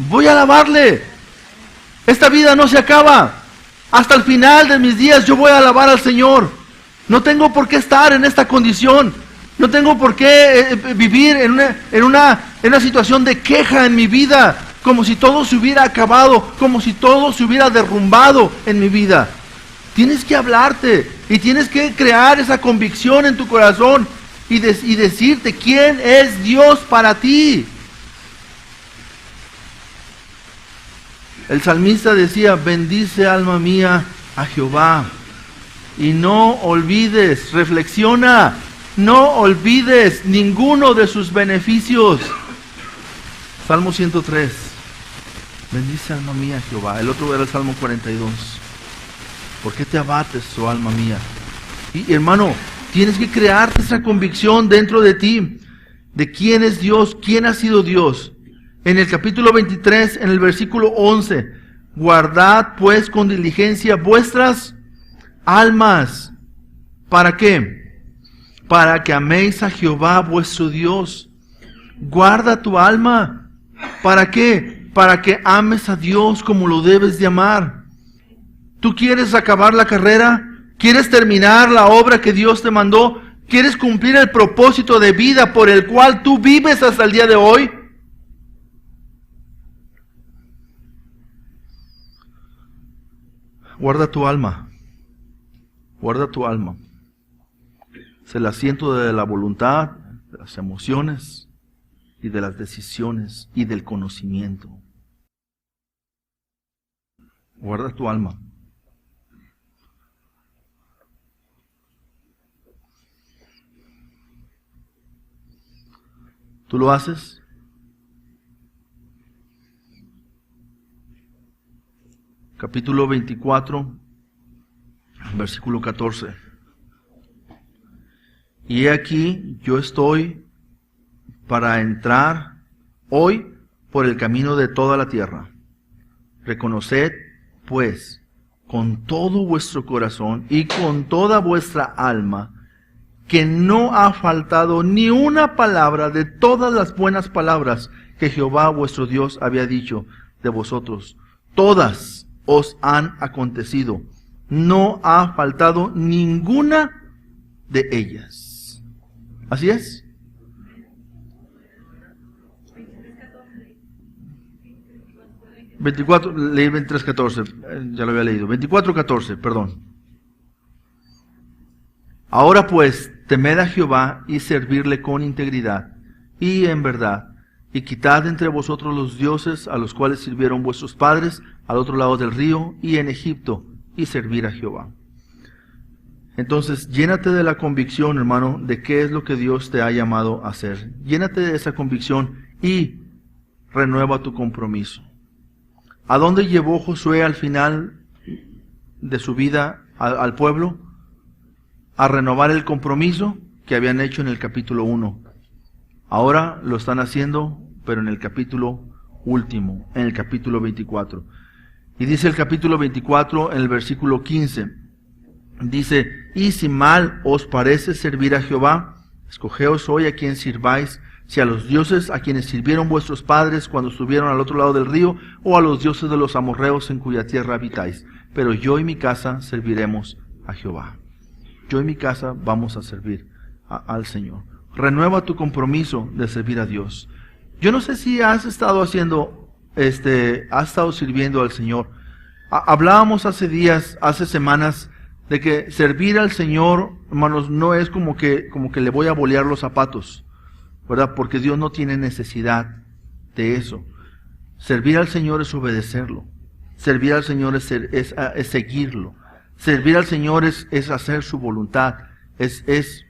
voy a alabarle. Esta vida no se acaba. Hasta el final de mis días yo voy a alabar al Señor. No tengo por qué estar en esta condición. No tengo por qué vivir en una situación de queja en mi vida, como si todo se hubiera acabado, como si todo se hubiera derrumbado en mi vida. Tienes que hablarte y tienes que crear esa convicción en tu corazón y decirte quién es Dios para ti. El salmista decía: bendice alma mía a Jehová Y no olvides, reflexiona, no olvides ninguno de sus beneficios. Salmo 103. Bendice alma mía Jehová. El otro era el Salmo 42. ¿Por qué te abates, oh alma mía? Y hermano, tienes que crearte esa convicción dentro de ti, de quién es Dios, quién ha sido Dios. En el capítulo 23, en el versículo 11, guardad pues con diligencia vuestras almas. ¿Para qué? Para que améis a Jehová vuestro Dios. Guarda tu alma. ¿Para qué? Para que ames a Dios como lo debes de amar. ¿Tú quieres acabar la carrera? ¿Quieres terminar la obra que Dios te mandó? ¿Quieres cumplir el propósito de vida por el cual tú vives hasta el día de hoy? Guarda tu alma. Guarda tu alma. Es el asiento de la voluntad, de las emociones y de las decisiones y del conocimiento. Guarda tu alma. ¿Tú lo haces? Capítulo 24, versículo 14. Y he aquí, yo estoy para entrar hoy por el camino de toda la tierra. Reconoced, pues, con todo vuestro corazón y con toda vuestra alma, que no ha faltado ni una palabra de todas las buenas palabras que Jehová vuestro Dios había dicho de vosotros. Todas os han acontecido. No ha faltado ninguna de ellas. ¿Así es? Leí 23:14, ya lo había leído. 24:14, perdón. Ahora pues, temed a Jehová y servirle con integridad y en verdad, y quitad entre vosotros los dioses a los cuales sirvieron vuestros padres al otro lado del río y en Egipto, y servir a Jehová. Entonces, llénate de la convicción, hermano, de qué es lo que Dios te ha llamado a hacer. Llénate de esa convicción y renueva tu compromiso. ¿A dónde llevó Josué al final de su vida al pueblo? A renovar el compromiso que habían hecho en el capítulo 1. Ahora lo están haciendo, pero en el capítulo último, en el capítulo 24. Y dice el capítulo 24 en el versículo 15, dice, y si mal os parece servir a Jehová, escogeos hoy a quien sirváis, si a los dioses a quienes sirvieron vuestros padres cuando estuvieron al otro lado del río, o a los dioses de los amorreos en cuya tierra habitáis. Pero yo y mi casa serviremos a Jehová. Yo y mi casa vamos a servir al Señor. Renueva tu compromiso de servir a Dios. Yo no sé si has estado has estado sirviendo al Señor. Hablábamos hace días, hace semanas, de que servir al Señor, hermanos, no es como que le voy a bolear los zapatos, ¿verdad? Porque Dios no tiene necesidad de eso. Servir al Señor es obedecerlo. Servir al Señor es seguirlo. Servir al Señor es hacer su voluntad, es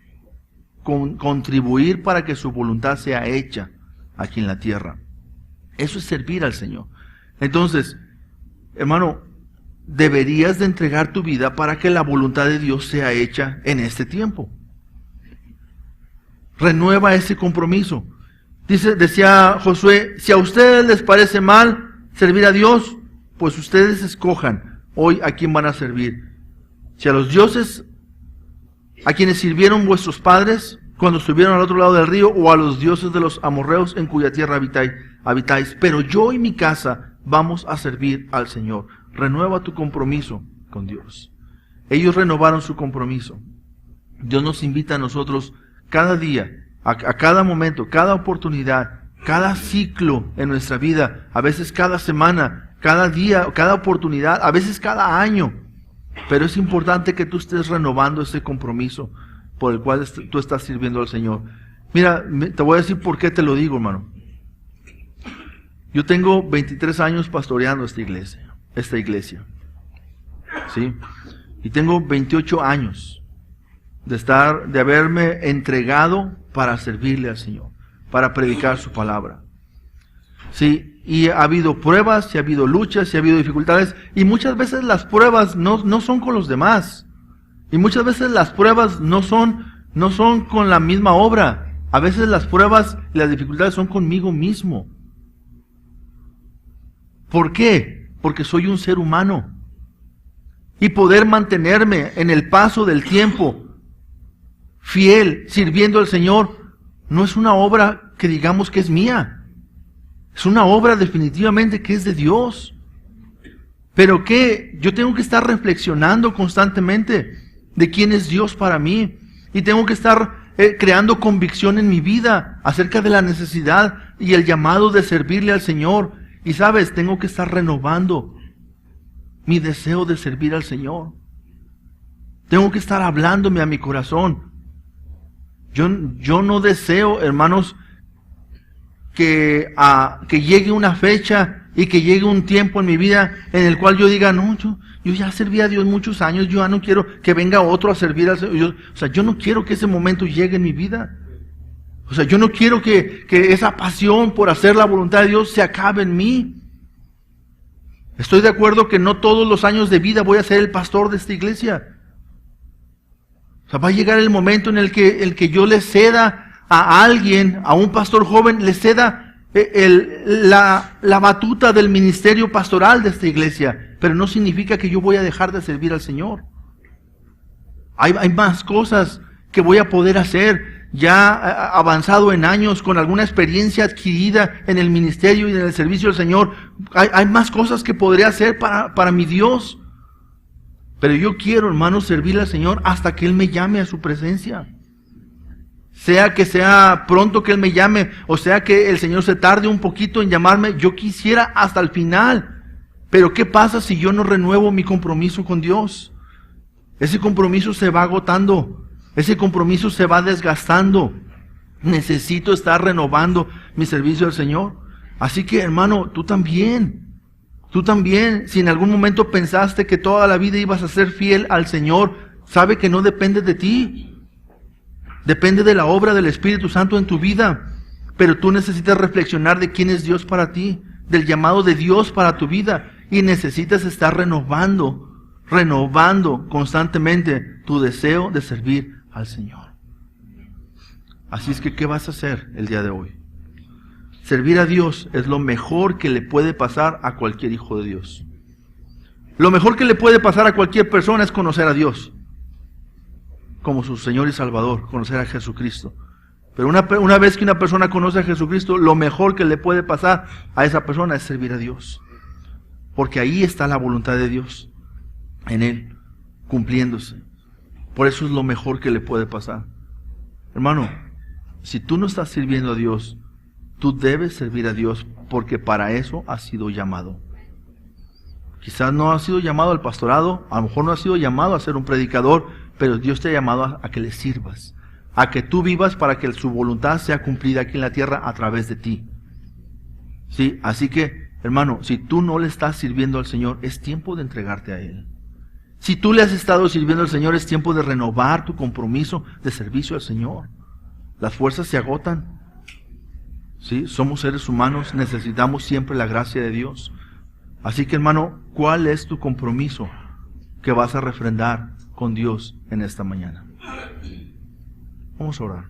contribuir para que su voluntad sea hecha aquí en la tierra. Eso es servir al Señor. Entonces, hermano, deberías de entregar tu vida para que la voluntad de Dios sea hecha en este tiempo. Renueva ese compromiso. Decía Josué, si a ustedes les parece mal servir a Dios, pues ustedes escojan hoy a quién van a servir. Si a los dioses a quienes sirvieron vuestros padres cuando estuvieron al otro lado del río, o a los dioses de los amorreos en cuya tierra habitáis. Pero yo y mi casa vamos a servir al Señor. Renueva tu compromiso con Dios. Ellos renovaron su compromiso. Dios nos invita a nosotros cada día, a cada momento, cada oportunidad, cada ciclo en nuestra vida, a veces cada semana, cada día, cada oportunidad, a veces cada año. Pero es importante que tú estés renovando ese compromiso por el cual tú estás sirviendo al Señor. Mira, te voy a decir por qué te lo digo, hermano. Yo tengo 23 años pastoreando esta iglesia. ¿Sí? Y tengo 28 años de haberme entregado para servirle al Señor, para predicar su palabra. Sí, y ha habido pruebas, y ha habido luchas, y ha habido dificultades, y muchas veces las pruebas no son con los demás. Y muchas veces las pruebas no son con la misma obra. A veces las pruebas y las dificultades son conmigo mismo. ¿Por qué? Porque soy un ser humano. Y poder mantenerme en el paso del tiempo, fiel, sirviendo al Señor, no es una obra que digamos que es mía. Es una obra definitivamente que es de Dios. Pero que yo tengo que estar reflexionando constantemente de quién es Dios para mí. Y tengo que estar creando convicción en mi vida acerca de la necesidad y el llamado de servirle al Señor. Y sabes, tengo que estar renovando mi deseo de servir al Señor. Tengo que estar hablándome a mi corazón. Yo no deseo, hermanos, que llegue una fecha y que llegue un tiempo en mi vida en el cual yo diga, no, yo ya serví a Dios muchos años, yo ya no quiero que venga otro a servir al Señor. Yo no quiero que ese momento llegue en mi vida. Yo no quiero que esa pasión por hacer la voluntad de Dios se acabe en mí. Estoy de acuerdo que no todos los años de vida voy a ser el pastor de esta iglesia. Va a llegar el momento en el que yo le ceda a alguien, a un pastor joven, le ceda la batuta del ministerio pastoral de esta iglesia. Pero no significa que yo voy a dejar de servir al Señor. Hay más cosas que voy a poder hacer. Ya avanzado en años, con alguna experiencia adquirida en el ministerio y en el servicio del Señor, hay más cosas que podré hacer para mi Dios. Pero yo quiero, hermanos, servirle al Señor hasta que Él me llame a su presencia. Sea que sea pronto que Él me llame, o sea que el Señor se tarde un poquito en llamarme, yo quisiera hasta el final. Pero ¿qué pasa si yo no renuevo mi compromiso con Dios? Ese compromiso se va agotando. Ese compromiso se va desgastando. Necesito estar renovando mi servicio al Señor. Así que, hermano, tú también, si en algún momento pensaste que toda la vida ibas a ser fiel al Señor, sabe que no depende de ti. Depende de la obra del Espíritu Santo en tu vida. Pero tú necesitas reflexionar de quién es Dios para ti, del llamado de Dios para tu vida. Y necesitas estar renovando constantemente tu deseo de servir al Señor. Así es que, ¿qué vas a hacer el día de hoy? Servir a Dios es lo mejor que le puede pasar a cualquier hijo de Dios. Lo mejor que le puede pasar a cualquier persona es conocer a Dios como su Señor y Salvador, conocer a Jesucristo. Pero una vez que una persona conoce a Jesucristo, lo mejor que le puede pasar a esa persona es servir a Dios. Porque ahí está la voluntad de Dios, en Él, cumpliéndose. Por eso es lo mejor que le puede pasar. Hermano, si tú no estás sirviendo a Dios, tú debes servir a Dios porque para eso has sido llamado. Quizás no has sido llamado al pastorado, a lo mejor no has sido llamado a ser un predicador, pero Dios te ha llamado a que le sirvas, a que tú vivas para que su voluntad sea cumplida aquí en la tierra a través de ti. ¿Sí? Así que, hermano, si tú no le estás sirviendo al Señor, es tiempo de entregarte a Él. Si tú le has estado sirviendo al Señor, es tiempo de renovar tu compromiso de servicio al Señor. Las fuerzas se agotan. ¿Sí? Somos seres humanos, necesitamos siempre la gracia de Dios. Así que, hermano, ¿cuál es tu compromiso que vas a refrendar con Dios en esta mañana? Vamos a orar.